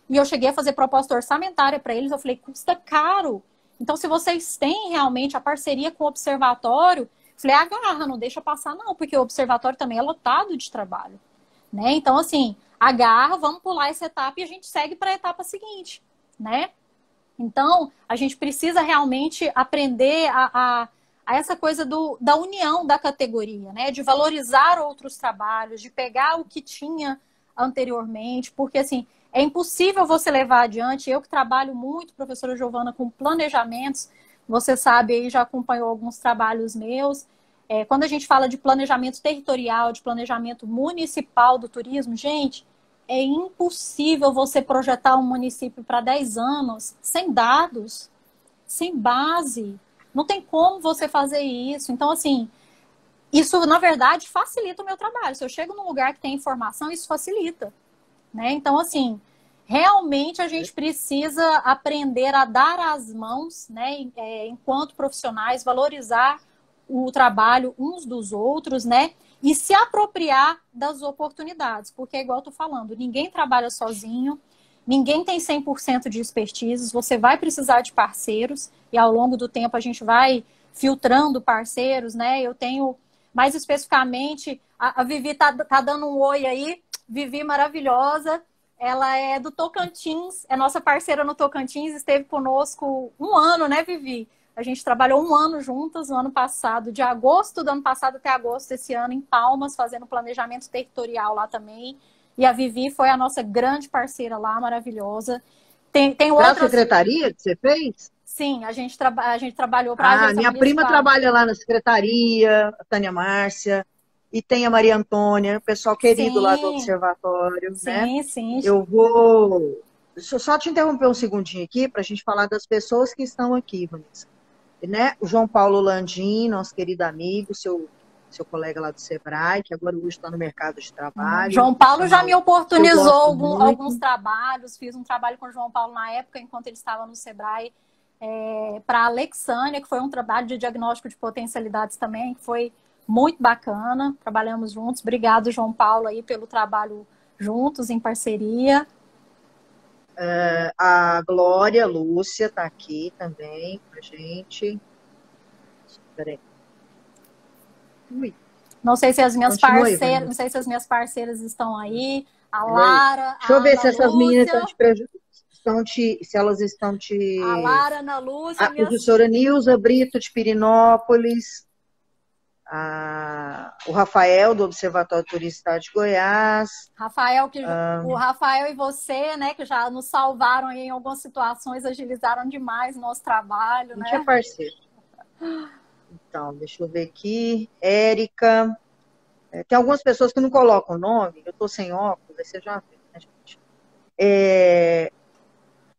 e eu cheguei a fazer proposta orçamentária para eles, eu falei, custa caro. Então, se vocês têm realmente a parceria com o observatório, falei, agarra, não deixa passar não, porque o observatório também é lotado de trabalho, né? Então, assim, agarra, vamos pular essa etapa e a gente segue para a etapa seguinte, né? Então, a gente precisa realmente aprender a essa coisa da união da categoria, né? De valorizar outros trabalhos, de pegar o que tinha anteriormente, porque, assim, é impossível você levar adiante. Eu que trabalho muito, professora Giovana, com planejamentos, você sabe aí, já acompanhou alguns trabalhos meus. Quando a gente fala de planejamento territorial, de planejamento municipal do turismo, gente, é impossível você projetar um município para 10 anos sem dados, sem base. Não tem como você fazer isso. Então, assim, isso, na verdade, facilita o meu trabalho. Se eu chego num lugar que tem informação, isso facilita, né? Então, assim, realmente a gente precisa aprender a dar as mãos, né, enquanto profissionais, valorizar o trabalho uns dos outros, né? E se apropriar das oportunidades, porque é igual eu tô falando, ninguém trabalha sozinho, ninguém tem 100% de expertise, você vai precisar de parceiros, e ao longo do tempo a gente vai filtrando parceiros, né? Eu tenho, mais especificamente, a Vivi tá dando um oi aí, Vivi maravilhosa, ela é do Tocantins, é nossa parceira no Tocantins, esteve conosco um ano, né, Vivi? A gente trabalhou um ano juntas, no ano passado, de agosto do ano passado até agosto desse ano, em Palmas, fazendo planejamento territorial lá também. E a Vivi foi a nossa grande parceira lá, maravilhosa. Tem Para a outras... secretaria que você fez? Sim, a gente trabalhou para a agência minha prima municipal. trabalha lá na secretaria, a Tânia Márcia, e tem a Maria Antônia, pessoal querido lá do observatório, né? Sim. Eu vou... Deixa eu só te interromper um segundinho aqui para a gente falar das pessoas que estão aqui, Vanessa. Né? O João Paulo Landim, nosso querido amigo, seu colega lá do Sebrae, que agora hoje está no mercado de trabalho. João Paulo já me oportunizou alguns trabalhos, fiz um trabalho com o João Paulo na época, enquanto ele estava no Sebrae, para a Alexânia, que foi um trabalho de diagnóstico de potencialidades também, que foi muito bacana, trabalhamos juntos. Obrigado, João Paulo, aí, pelo trabalho juntos, em parceria. A Glória Lúcia está aqui também com a gente. Peraí. Não sei se as minhas parceiras, não sei se as minhas parceiras estão aí. A Lara. Deixa eu ver se essas meninas estão te prejudicando. Se elas estão te. A Lara, Ana Lúcia. A professora Nilza Brito de Pirinópolis. O Rafael, do Observatório Turístico de Goiás. Rafael, o Rafael e você, né, que já nos salvaram aí em algumas situações, agilizaram demais o nosso trabalho, né? A gente é parceiro. Então, deixa eu ver aqui. Érica. Tem algumas pessoas que não colocam o nome, eu estou sem óculos, aí você já vê, né, gente?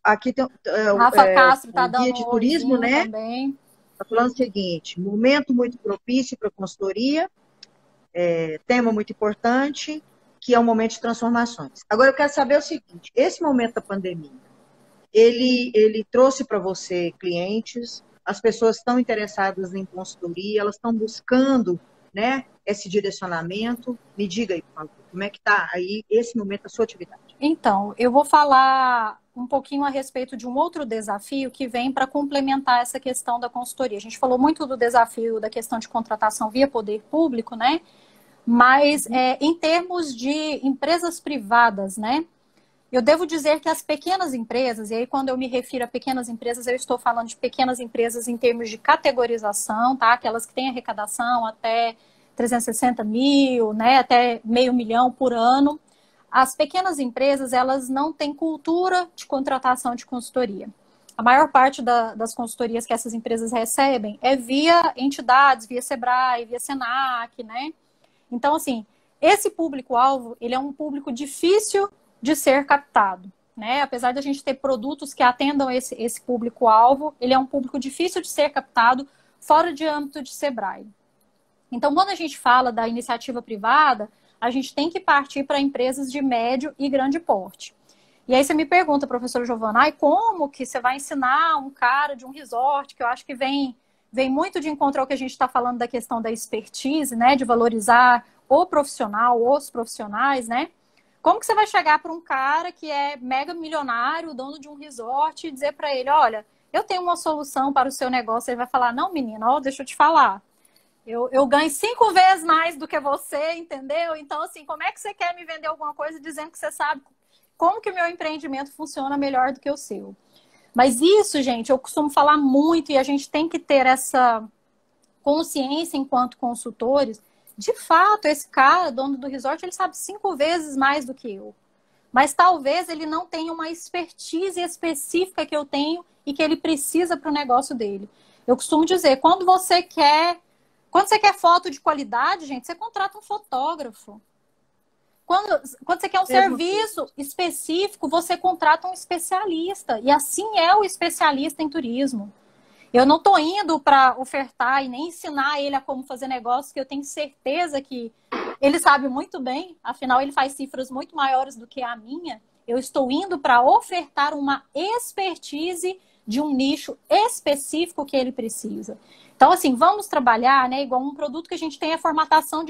Aqui tem Rafa Castro está dando guia de turismo, né? Também. Está falando o seguinte: momento muito propício para a consultoria, tema muito importante, que é um momento de transformações. Agora, eu quero saber o seguinte: esse momento da pandemia, ele trouxe para você clientes, as pessoas estão interessadas em consultoria, elas estão buscando, né, esse direcionamento. Me diga aí, por favor, como é que está aí esse momento da sua atividade? Então, eu vou falar um pouquinho a respeito de um outro desafio que vem para complementar essa questão da consultoria. A gente falou muito do desafio da questão de contratação via poder público, né? Mas em termos de empresas privadas, né? Eu devo dizer que as pequenas empresas, e aí quando eu me refiro a pequenas empresas, eu estou falando de pequenas empresas em termos de categorização, tá? Aquelas que têm arrecadação até 360 mil, né? Até $500 mil por ano. As pequenas empresas, elas não têm cultura de contratação de consultoria. A maior parte das consultorias que essas empresas recebem é via entidades, via Sebrae, via Senac, né? Então, assim, esse público-alvo, ele é um público difícil de ser captado, né? Apesar de a gente ter produtos que atendam esse público-alvo, ele é um público difícil de ser captado fora de âmbito de Sebrae. Então, quando a gente fala da iniciativa privada, a gente tem que partir para empresas de médio e grande porte. E aí você me pergunta, professora Giovana, como que você vai ensinar um cara de um resort, que eu acho que vem muito de encontro ao que a gente está falando da questão da expertise, né, de valorizar o profissional, os profissionais, né? Como que você vai chegar para um cara que é mega milionário, dono de um resort, e dizer para ele, olha, eu tenho uma solução para o seu negócio? Ele vai falar, não, menina, deixa eu te falar. Eu ganho 5 vezes mais do que você, entendeu? Então, assim, como é que você quer me vender alguma coisa dizendo que você sabe como que o meu empreendimento funciona melhor do que o seu? Mas isso, gente, eu costumo falar muito e a gente tem que ter essa consciência enquanto consultores. De fato, esse cara, dono do resort, ele sabe 5 vezes mais do que eu. Mas talvez ele não tenha uma expertise específica que eu tenho e que ele precisa para o negócio dele. Eu costumo dizer, quando você quer Quando você quer foto de qualidade, gente, você contrata um fotógrafo. Quando você quer um serviço específico, você contrata um especialista. E assim é o especialista em turismo. Eu não estou indo para ofertar e nem ensinar ele a como fazer negócio, que eu tenho certeza que ele sabe muito bem, afinal ele faz cifras muito maiores do que a minha. Eu estou indo para ofertar uma expertise de um nicho específico que ele precisa. Então, assim, vamos trabalhar, né, igual um produto que a gente tem a formatação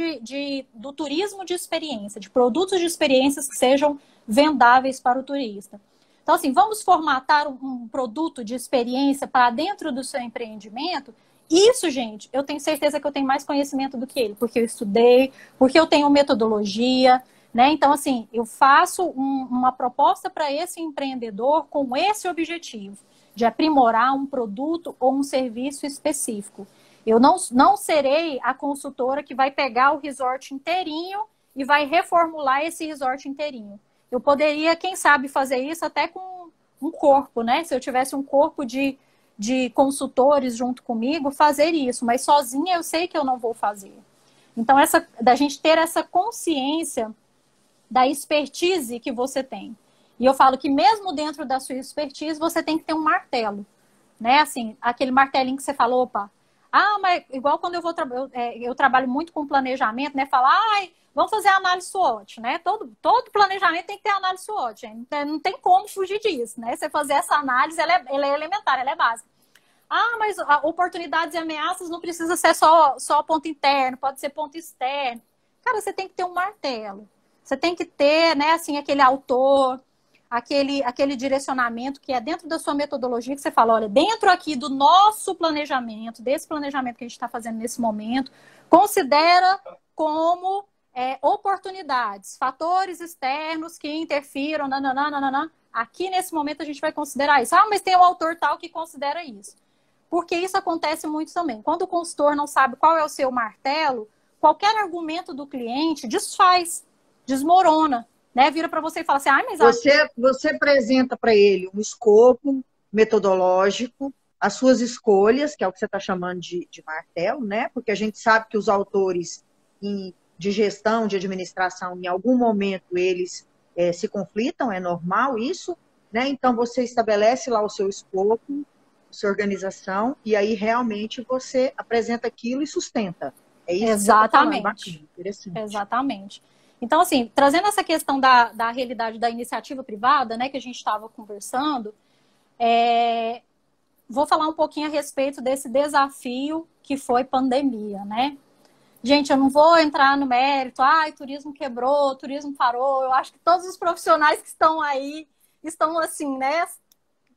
do turismo de experiência, de produtos de experiências que sejam vendáveis para o turista. Então, assim, vamos formatar um produto de experiência para dentro do seu empreendimento. Isso, gente, eu tenho certeza que eu tenho mais conhecimento do que ele, porque eu estudei, porque eu tenho metodologia, né? Então, assim, eu faço uma proposta para esse empreendedor com esse objetivo, de aprimorar um produto ou um serviço específico. Eu não serei a consultora que vai pegar o resort inteirinho e vai reformular esse resort inteirinho. Eu poderia, quem sabe, fazer isso até com um corpo, né? Se eu tivesse um corpo de consultores junto comigo, fazer isso. Mas sozinha eu sei que eu não vou fazer. Então, da gente ter essa consciência da expertise que você tem. E eu falo que mesmo dentro da sua expertise, você tem que ter um martelo, né? Assim, aquele martelinho que você falou, opa, mas igual quando eu trabalho muito com planejamento, né? Falar, vamos fazer análise SWOT, né? Todo planejamento tem que ter análise SWOT, hein? Não tem como fugir disso, né? Você fazer essa análise, ela é elementar, ela é básica. Mas oportunidades e ameaças não precisa ser só ponto interno, pode ser ponto externo. Cara, você tem que ter um martelo. Você tem que ter, né, assim, aquele autor, aquele direcionamento que é dentro da sua metodologia, que você fala, olha, dentro aqui do nosso planejamento, desse planejamento que a gente está fazendo nesse momento, considera como oportunidades, fatores externos que interfiram, nananana. Aqui nesse momento a gente vai considerar isso. Mas tem o autor tal que considera isso. Porque isso acontece muito também. Quando o consultor não sabe qual é o seu martelo, qualquer argumento do cliente desfaz, desmorona, né? Vira para você e fala assim, mas... Você apresenta para ele um escopo metodológico, as suas escolhas, que é o que você está chamando de martelo, né? Porque a gente sabe que os autores de gestão, de administração, em algum momento eles se conflitam, é normal isso, né? Então você estabelece lá o seu escopo, sua organização, e aí realmente você apresenta aquilo e sustenta. É isso. Exatamente. Que você tá falando. Bacana, interessante. Exatamente. Então, assim, trazendo essa questão da realidade da iniciativa privada, né, que a gente estava conversando, vou falar um pouquinho a respeito desse desafio que foi pandemia, né? Gente, eu não vou entrar no mérito, turismo quebrou, turismo parou. Eu acho que todos os profissionais que estão aí estão assim, né,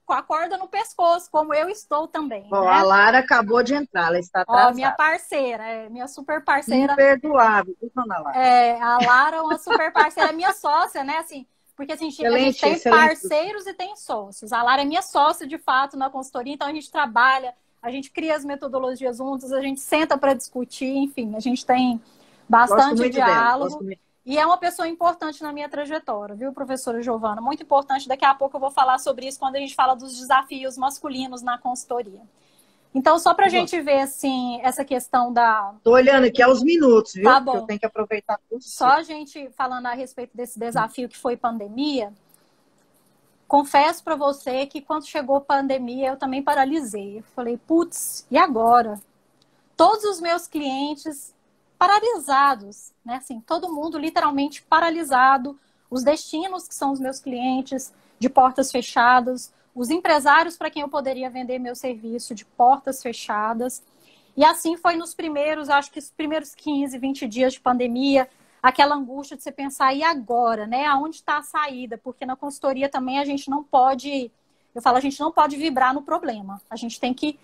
com a corda no pescoço, como eu estou também. Né? A Lara acabou de entrar, ela está atrasada. Minha parceira, minha super parceira. Imperdoável, dona Lara. A Lara é uma super parceira, minha sócia, né, assim, porque assim, a gente tem parceiros e tem sócios. A Lara é minha sócia, de fato, na consultoria, então a gente trabalha, a gente cria as metodologias juntos, a gente senta para discutir, enfim, a gente tem bastante diálogo. E é uma pessoa importante na minha trajetória, viu, professora Giovana? Muito importante. Daqui a pouco eu vou falar sobre isso quando a gente fala dos desafios masculinos na consultoria. Então, só para a gente ver, assim, essa questão da... Estou olhando aqui aos minutos, viu? Tá bom. Eu tenho que aproveitar tudo. Só a gente falando a respeito desse desafio que foi pandemia, confesso para você que quando chegou a pandemia, eu também paralisei. Eu falei, putz, e agora? Todos os meus clientes paralisados, né? Assim, todo mundo literalmente paralisado, os destinos que são os meus clientes de portas fechadas, os empresários para quem eu poderia vender meu serviço de portas fechadas. E assim foi nos primeiros, acho que os primeiros 15, 20 dias de pandemia, aquela angústia de você pensar, e agora, né? Aonde está a saída? Porque na consultoria também a gente não pode, a gente não pode vibrar no problema. A gente tem que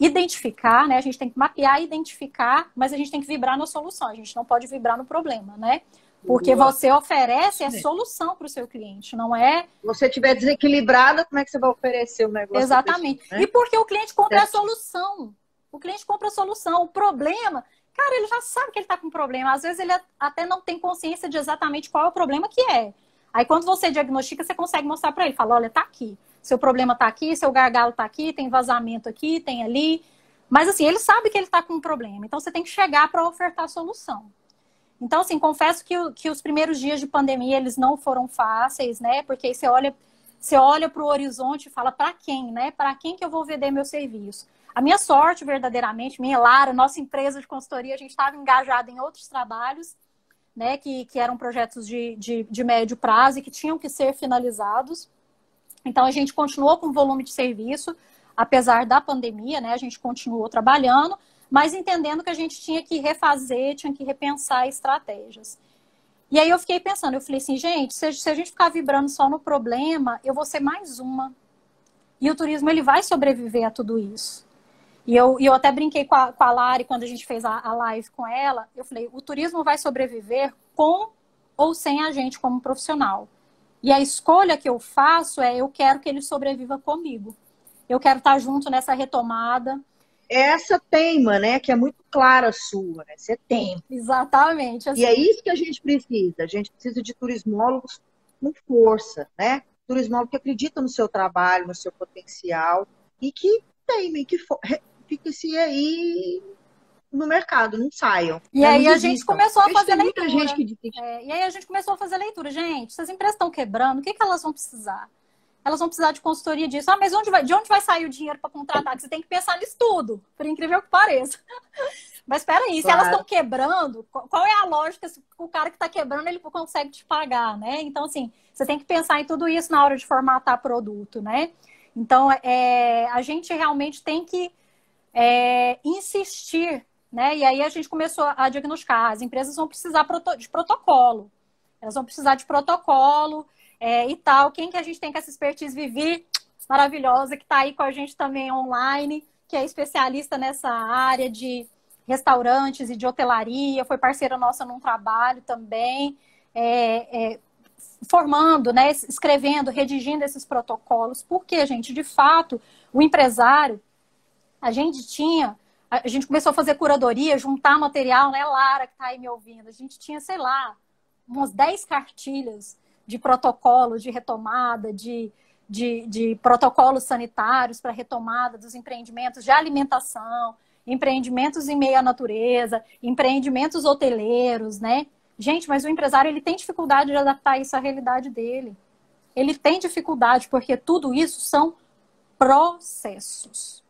identificar, né? A gente tem que mapear e identificar, mas a gente tem que vibrar na solução. A gente não pode vibrar no problema, né? Porque você oferece solução para o seu cliente, não é... Se você estiver desequilibrada, como é que você vai oferecer o negócio? Exatamente. Pessoa, né? E porque o cliente compra a solução. O cliente compra a solução. O problema, cara, ele já sabe que ele está com problema. Às vezes ele até não tem consciência de exatamente qual é o problema que é. Aí quando você diagnostica, você consegue mostrar para ele. Fala, olha, tá aqui. Seu problema está aqui, seu gargalo está aqui, tem vazamento aqui, tem ali. Mas, assim, ele sabe que ele está com um problema. Então, você tem que chegar para ofertar a solução. Então, assim, confesso que os primeiros dias de pandemia, eles não foram fáceis, né? Porque aí você olha para o horizonte e fala, para quem, né? Para quem que eu vou vender meu serviço? A minha sorte, verdadeiramente, minha Lara, nossa empresa de consultoria, a gente estava engajada em outros trabalhos, né? Que eram projetos de médio prazo e que tinham que ser finalizados. Então, a gente continuou com volume de serviço, apesar da pandemia, né? A gente continuou trabalhando, mas entendendo que a gente tinha que refazer, tinha que repensar estratégias. E aí eu fiquei pensando, eu falei assim, gente, se a gente ficar vibrando só no problema, eu vou ser mais uma. E o turismo, ele vai sobreviver a tudo isso. E eu até brinquei com a Lari, quando a gente fez a live com ela, eu falei, o turismo vai sobreviver com ou sem a gente como profissional. E a escolha que eu faço eu quero que ele sobreviva comigo. Eu quero estar junto nessa retomada. Essa teima, né, que é muito clara sua, né? Você tem. Exatamente. Assim. E é isso que a gente precisa. A gente precisa de turismólogos com força, né? Turismólogo que acredita no seu trabalho, no seu potencial e que teimem, que fiquem aí no mercado, não saiam. E aí a gente começou a fazer leitura. Tem muita gente que e aí a gente começou a fazer leitura. Gente, se as empresas estão quebrando, o que elas vão precisar? Elas vão precisar de consultoria disso. Ah, mas de onde vai sair o dinheiro para contratar? Que você tem que pensar nisso tudo, por incrível que pareça. Mas espera aí, se elas estão quebrando, qual é a lógica se o cara que está quebrando ele consegue te pagar, né? Então, assim, você tem que pensar em tudo isso na hora de formatar produto, né? Então, a gente realmente tem que insistir, né? E aí a gente começou a diagnosticar. As empresas vão precisar de protocolo. Elas vão precisar de protocolo e tal. Quem que a gente tem com essa expertise? Vivi, maravilhosa, que está aí com a gente também online, que é especialista nessa área de restaurantes e de hotelaria, foi parceira nossa num trabalho também, formando, né, escrevendo, redigindo esses protocolos, porque, gente, de fato, o empresário, a gente começou a fazer curadoria, juntar material, né, Lara, que está aí me ouvindo, a gente tinha, sei lá, umas 10 cartilhas de protocolos de retomada, de protocolos sanitários para retomada dos empreendimentos de alimentação, empreendimentos em meio à natureza, empreendimentos hoteleiros, né? Gente, mas o empresário ele tem dificuldade de adaptar isso à realidade dele. Ele tem dificuldade porque tudo isso são processos.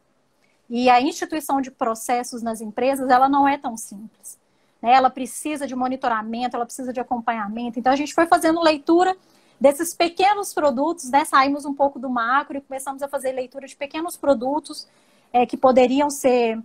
E a instituição de processos nas empresas, ela não é tão simples, né? Ela precisa de monitoramento, ela precisa de acompanhamento. Então, a gente foi fazendo leitura desses pequenos produtos, né? Saímos um pouco do macro e começamos a fazer leitura de pequenos produtos que poderiam ser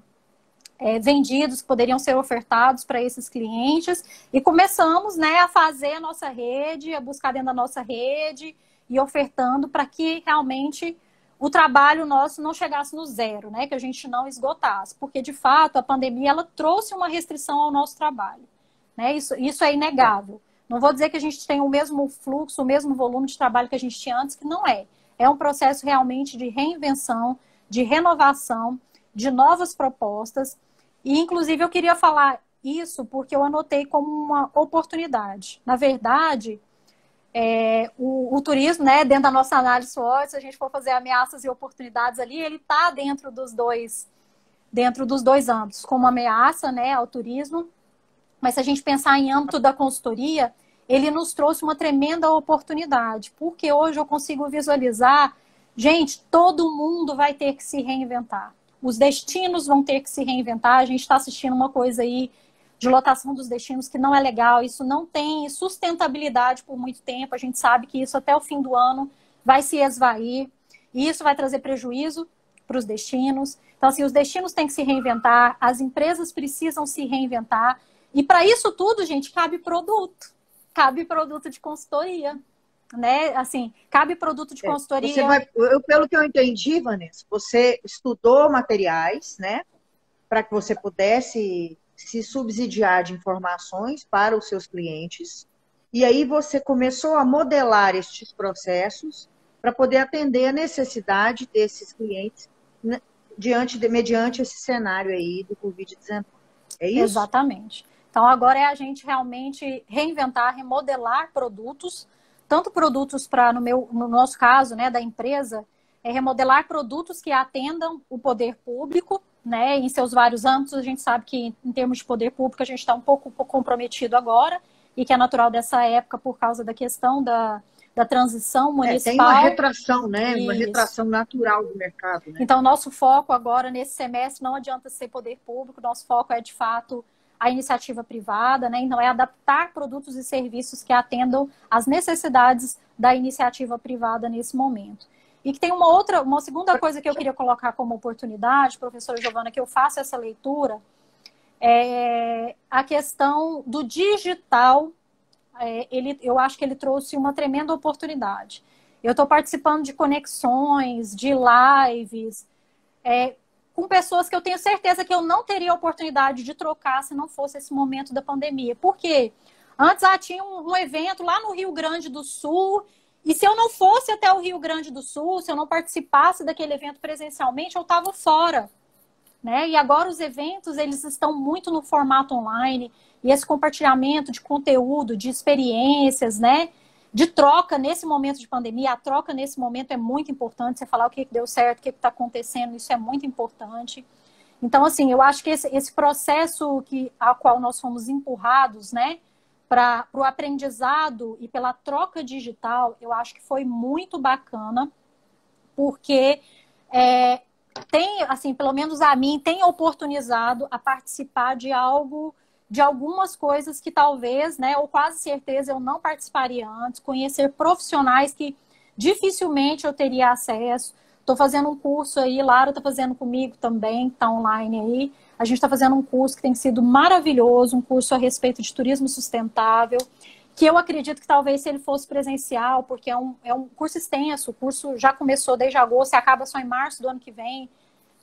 vendidos, que poderiam ser ofertados para esses clientes. E começamos, né, a fazer a nossa rede, a buscar dentro da nossa rede e ofertando para que realmente o trabalho nosso não chegasse no zero, né? Que a gente não esgotasse. Porque, de fato, a pandemia ela trouxe uma restrição ao nosso trabalho, né? Isso é inegável. Não vou dizer que a gente tem o mesmo fluxo, o mesmo volume de trabalho que a gente tinha antes, que não é. É um processo realmente de reinvenção, de renovação, de novas propostas. E, inclusive, eu queria falar isso porque eu anotei como uma oportunidade. Na verdade, o turismo, né, dentro da nossa análise SWOT, se a gente for fazer ameaças e oportunidades ali, ele está dentro dos dois âmbitos, como ameaça, né, ao turismo. Mas se a gente pensar em âmbito da consultoria, ele nos trouxe uma tremenda oportunidade, porque hoje eu consigo visualizar, gente, todo mundo vai ter que se reinventar. Os destinos vão ter que se reinventar. A gente está assistindo uma coisa aí de lotação dos destinos que não é legal. Isso não tem sustentabilidade por muito tempo. A gente sabe que isso até o fim do ano vai se esvair. E isso vai trazer prejuízo para os destinos. Então, assim, os destinos têm que se reinventar. As empresas precisam se reinventar. E para isso tudo, gente, cabe produto. Cabe produto de consultoria. Né? Assim, cabe produto de consultoria. Pelo que eu entendi, Vanessa, você estudou materiais, né, para que você pudesse se subsidiar de informações para os seus clientes, e aí você começou a modelar estes processos para poder atender a necessidade desses clientes, né, mediante esse cenário aí do Covid-19. É isso? Exatamente. Então, agora é a gente realmente reinventar, remodelar produtos, tanto produtos para, no nosso caso, né, da empresa, remodelar produtos que atendam o poder público, né, em seus vários âmbitos. A gente sabe que, em termos de poder público, a gente está um pouco comprometido agora, e que é natural dessa época por causa da questão da transição municipal. Tem uma retração, né? Isso. Uma retração natural do mercado. Né? Então, nosso foco agora, nesse semestre, não adianta ser poder público, nosso foco é, de fato, a iniciativa privada, né? Então, é adaptar produtos e serviços que atendam às necessidades da iniciativa privada nesse momento. E que tem uma segunda coisa que eu queria colocar como oportunidade, professora Giovana, que eu faço essa leitura, é a questão do digital. Eu acho que ele trouxe uma tremenda oportunidade. Eu estou participando de conexões, de lives, com pessoas que eu tenho certeza que eu não teria oportunidade de trocar se não fosse esse momento da pandemia. Por quê? Antes tinha um evento lá no Rio Grande do Sul, e se eu não fosse até o Rio Grande do Sul, se eu não participasse daquele evento presencialmente, eu estava fora. Né? E agora os eventos, eles estão muito no formato online, e esse compartilhamento de conteúdo, de experiências, né? De troca nesse momento de pandemia, a troca nesse momento é muito importante, você falar o que deu certo, o que está acontecendo, isso é muito importante. Então, assim, eu acho que esse processo ao qual nós fomos empurrados, né, para o aprendizado e pela troca digital, eu acho que foi muito bacana, porque tem, assim, pelo menos a mim, tem oportunizado a participar de algumas coisas que talvez, né, ou quase certeza eu não participaria antes, conhecer profissionais que dificilmente eu teria acesso. Estou fazendo um curso aí, Lara está fazendo comigo também, está online aí. A gente está fazendo um curso que tem sido maravilhoso, um curso a respeito de turismo sustentável, que eu acredito que talvez se ele fosse presencial, porque é um curso extenso, o curso já começou desde agosto e acaba só em março do ano que vem.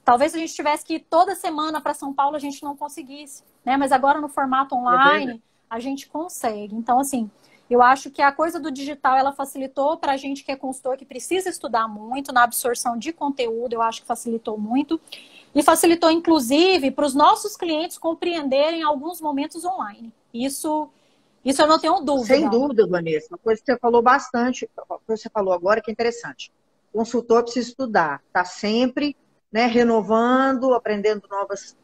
Talvez se a gente tivesse que ir toda semana para São Paulo, a gente não conseguisse, né? Mas agora no formato online, a gente consegue. Então, assim, eu acho que a coisa do digital, ela facilitou para a gente que é consultor, que precisa estudar muito na absorção de conteúdo, eu acho que facilitou muito. E facilitou, inclusive, para os nossos clientes compreenderem alguns momentos online. Isso eu não tenho dúvida. Sem dúvida, Vanessa. Uma coisa que você falou bastante, você falou agora que é interessante. O consultor precisa estudar, está sempre, né, renovando, aprendendo novas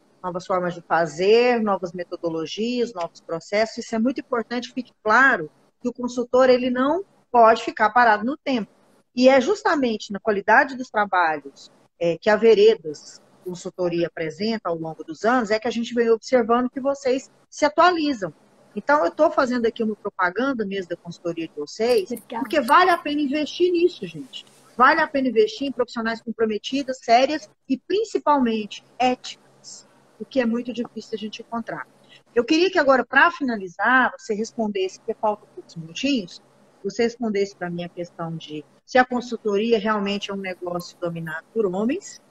formas de fazer, novas metodologias, novos processos. Isso é muito importante, fique claro que o consultor ele não pode ficar parado no tempo. E é justamente na qualidade dos trabalhos que a Veredas Consultoria apresenta ao longo dos anos, é que a gente vem observando que vocês se atualizam. Então, eu estou fazendo aqui uma propaganda mesmo da consultoria de vocês, porque vale a pena investir nisso, gente. Vale a pena investir em profissionais comprometidas, sérias e, principalmente, éticas, o que é muito difícil a gente encontrar. Eu queria que agora, para finalizar, você respondesse, porque faltam poucos minutinhos, você respondesse para mim a questão de se a consultoria realmente é um negócio dominado por homens.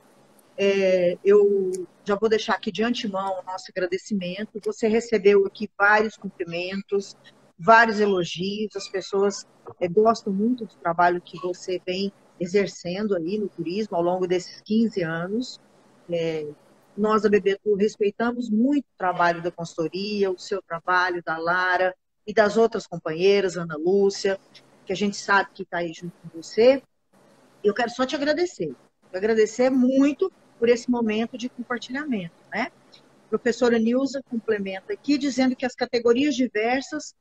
Eu já vou deixar aqui de antemão o nosso agradecimento. Você recebeu aqui vários cumprimentos, vários elogios. As pessoas gostam muito do trabalho que você vem exercendo aí no turismo ao longo desses 15 anos. Nós, da BBTur, respeitamos muito o trabalho da consultoria, o seu trabalho, da Lara e das outras companheiras, Ana Lúcia, que a gente sabe que está aí junto com você. Eu quero só te agradecer. Agradecer muito por esse momento de compartilhamento, né? A professora Nilza complementa aqui, dizendo que as categorias diversas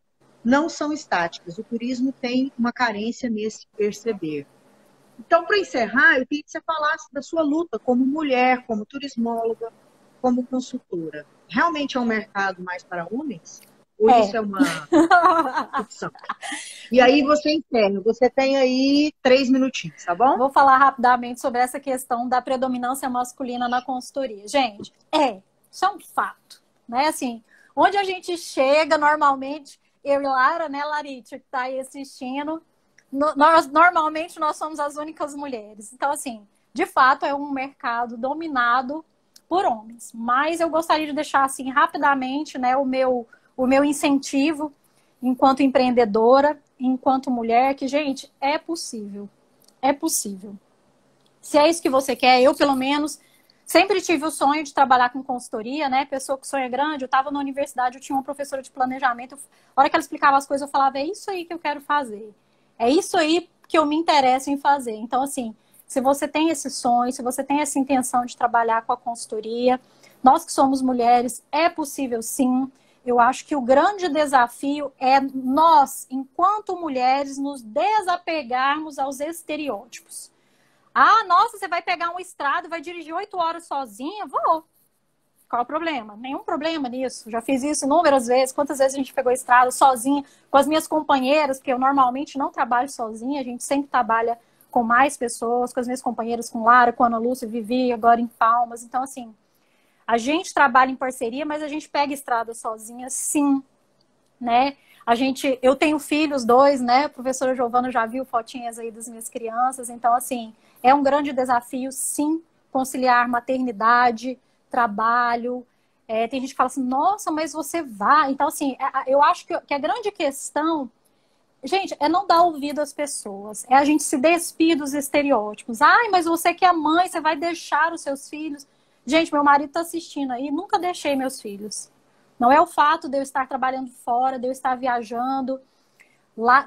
não são estáticas. O turismo tem uma carência nesse perceber. Então, para encerrar, eu queria que você falasse da sua luta como mulher, como turismóloga, como consultora. Realmente é um mercado mais para homens? Ou isso é uma opção? E aí você encerra. Você tem aí 3 minutinhos, tá bom? Vou falar rapidamente sobre essa questão da predominância masculina na consultoria. Gente, isso é um fato, né? Assim, onde a gente chega, normalmente, eu e Lara, né, Larite, que está aí assistindo, normalmente nós somos as únicas mulheres. Então, assim, de fato, é um mercado dominado por homens. Mas eu gostaria de deixar, assim, rapidamente, né, o meu incentivo enquanto empreendedora, enquanto mulher, que, gente, é possível. É possível. Se é isso que você quer, eu, pelo menos, sempre tive o sonho de trabalhar com consultoria, né? Pessoa que sonha grande. Eu estava na universidade, eu tinha uma professora de planejamento. A hora que ela explicava as coisas, eu falava, é isso aí que eu quero fazer. É isso aí que eu me interesso em fazer. Então, assim, se você tem esse sonho, se você tem essa intenção de trabalhar com a consultoria, nós que somos mulheres, é possível sim. Eu acho que o grande desafio é nós, enquanto mulheres, nos desapegarmos aos estereótipos. Ah, nossa, você vai pegar um estrado e vai dirigir 8 horas sozinha? Vou. Qual o problema? Nenhum problema nisso. Já fiz isso inúmeras vezes. Quantas vezes a gente pegou estrada sozinha, com as minhas companheiras, porque eu normalmente não trabalho sozinha, a gente sempre trabalha com mais pessoas, com as minhas companheiras, com Lara, com Ana Lúcia, Vivi, agora em Palmas. Então, assim, a gente trabalha em parceria, mas a gente pega estrada sozinha, sim, né? Eu tenho filhos, 2, né? A professora Giovana já viu fotinhas aí das minhas crianças. Então, assim, é um grande desafio, sim, conciliar maternidade, trabalho. Tem gente que fala assim, nossa, mas você vai. Então, assim, eu acho que a grande questão, gente, é não dar ouvido às pessoas. É a gente se despir dos estereótipos. Ai, mas você que é mãe, você vai deixar os seus filhos. Gente, meu marido está assistindo aí, nunca deixei meus filhos. Não é o fato de eu estar trabalhando fora, de eu estar viajando.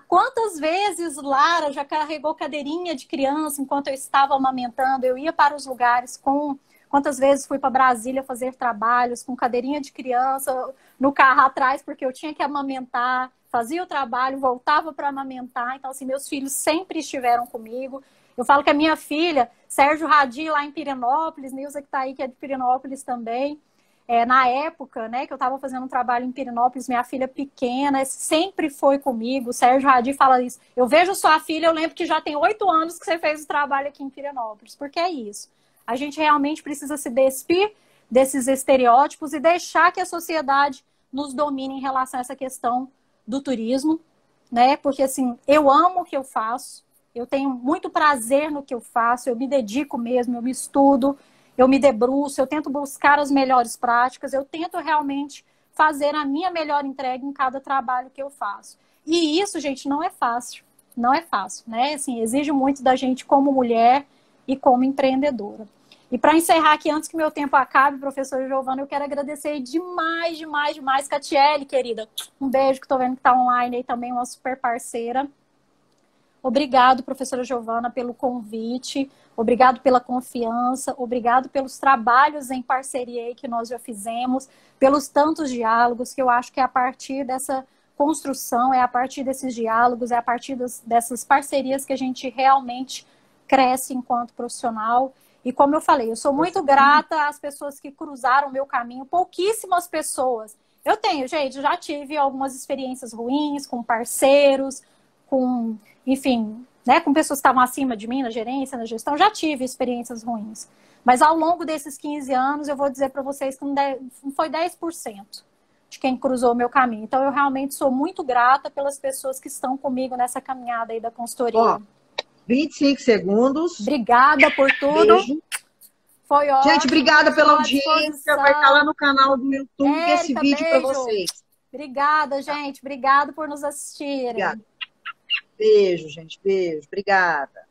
Quantas vezes Lara já carregou cadeirinha de criança enquanto eu estava amamentando? Eu ia para os lugares Quantas vezes fui para Brasília fazer trabalhos com cadeirinha de criança no carro atrás, porque eu tinha que amamentar, fazia o trabalho, voltava para amamentar. Então, assim, meus filhos sempre estiveram comigo. Eu falo que a minha filha, Sérgio Radi, lá em Pirenópolis, Nilza que está aí, que é de Pirenópolis também, na época, né, que eu estava fazendo um trabalho em Pirenópolis, minha filha pequena sempre foi comigo. O Sérgio Radi fala isso. Eu vejo sua filha, eu lembro que já tem 8 anos que você fez o trabalho aqui em Pirenópolis. Porque é isso. A gente realmente precisa se despir desses estereótipos e deixar que a sociedade nos domine em relação a essa questão do turismo, né? Porque, assim, eu amo o que eu faço, eu tenho muito prazer no que eu faço, eu me dedico mesmo, eu me estudo, eu me debruço, eu tento buscar as melhores práticas, eu tento realmente fazer a minha melhor entrega em cada trabalho que eu faço. E isso, gente, não é fácil, né? Assim, exige muito da gente como mulher e como empreendedora. E para encerrar aqui, antes que meu tempo acabe, professora Giovana, eu quero agradecer demais, Catiele, querida. Um beijo, que estou vendo que está online aí também, uma super parceira. Obrigado, professora Giovana, pelo convite, obrigado pela confiança, obrigado pelos trabalhos em parceria aí que nós já fizemos, pelos tantos diálogos, que eu acho que é a partir dessa construção, é a partir desses diálogos, é a partir dessas parcerias que a gente realmente cresce enquanto profissional. E como eu falei, eu sou muito grata às pessoas que cruzaram o meu caminho, pouquíssimas pessoas. Eu já tive algumas experiências ruins com parceiros, enfim, né, com pessoas que estavam acima de mim na gerência, na gestão, já tive experiências ruins. Mas ao longo desses 15 anos, eu vou dizer para vocês que não foi 10% de quem cruzou o meu caminho. Então, eu realmente sou muito grata pelas pessoas que estão comigo nessa caminhada aí da consultoria. Ó, 25 segundos. Obrigada por tudo. Beijo. Foi ótimo. Gente, obrigada pela audiência. Vai estar lá no canal do YouTube esse vídeo para vocês. Obrigada, gente. Obrigada por nos assistirem. Obrigada. Beijo, gente. Beijo. Obrigada.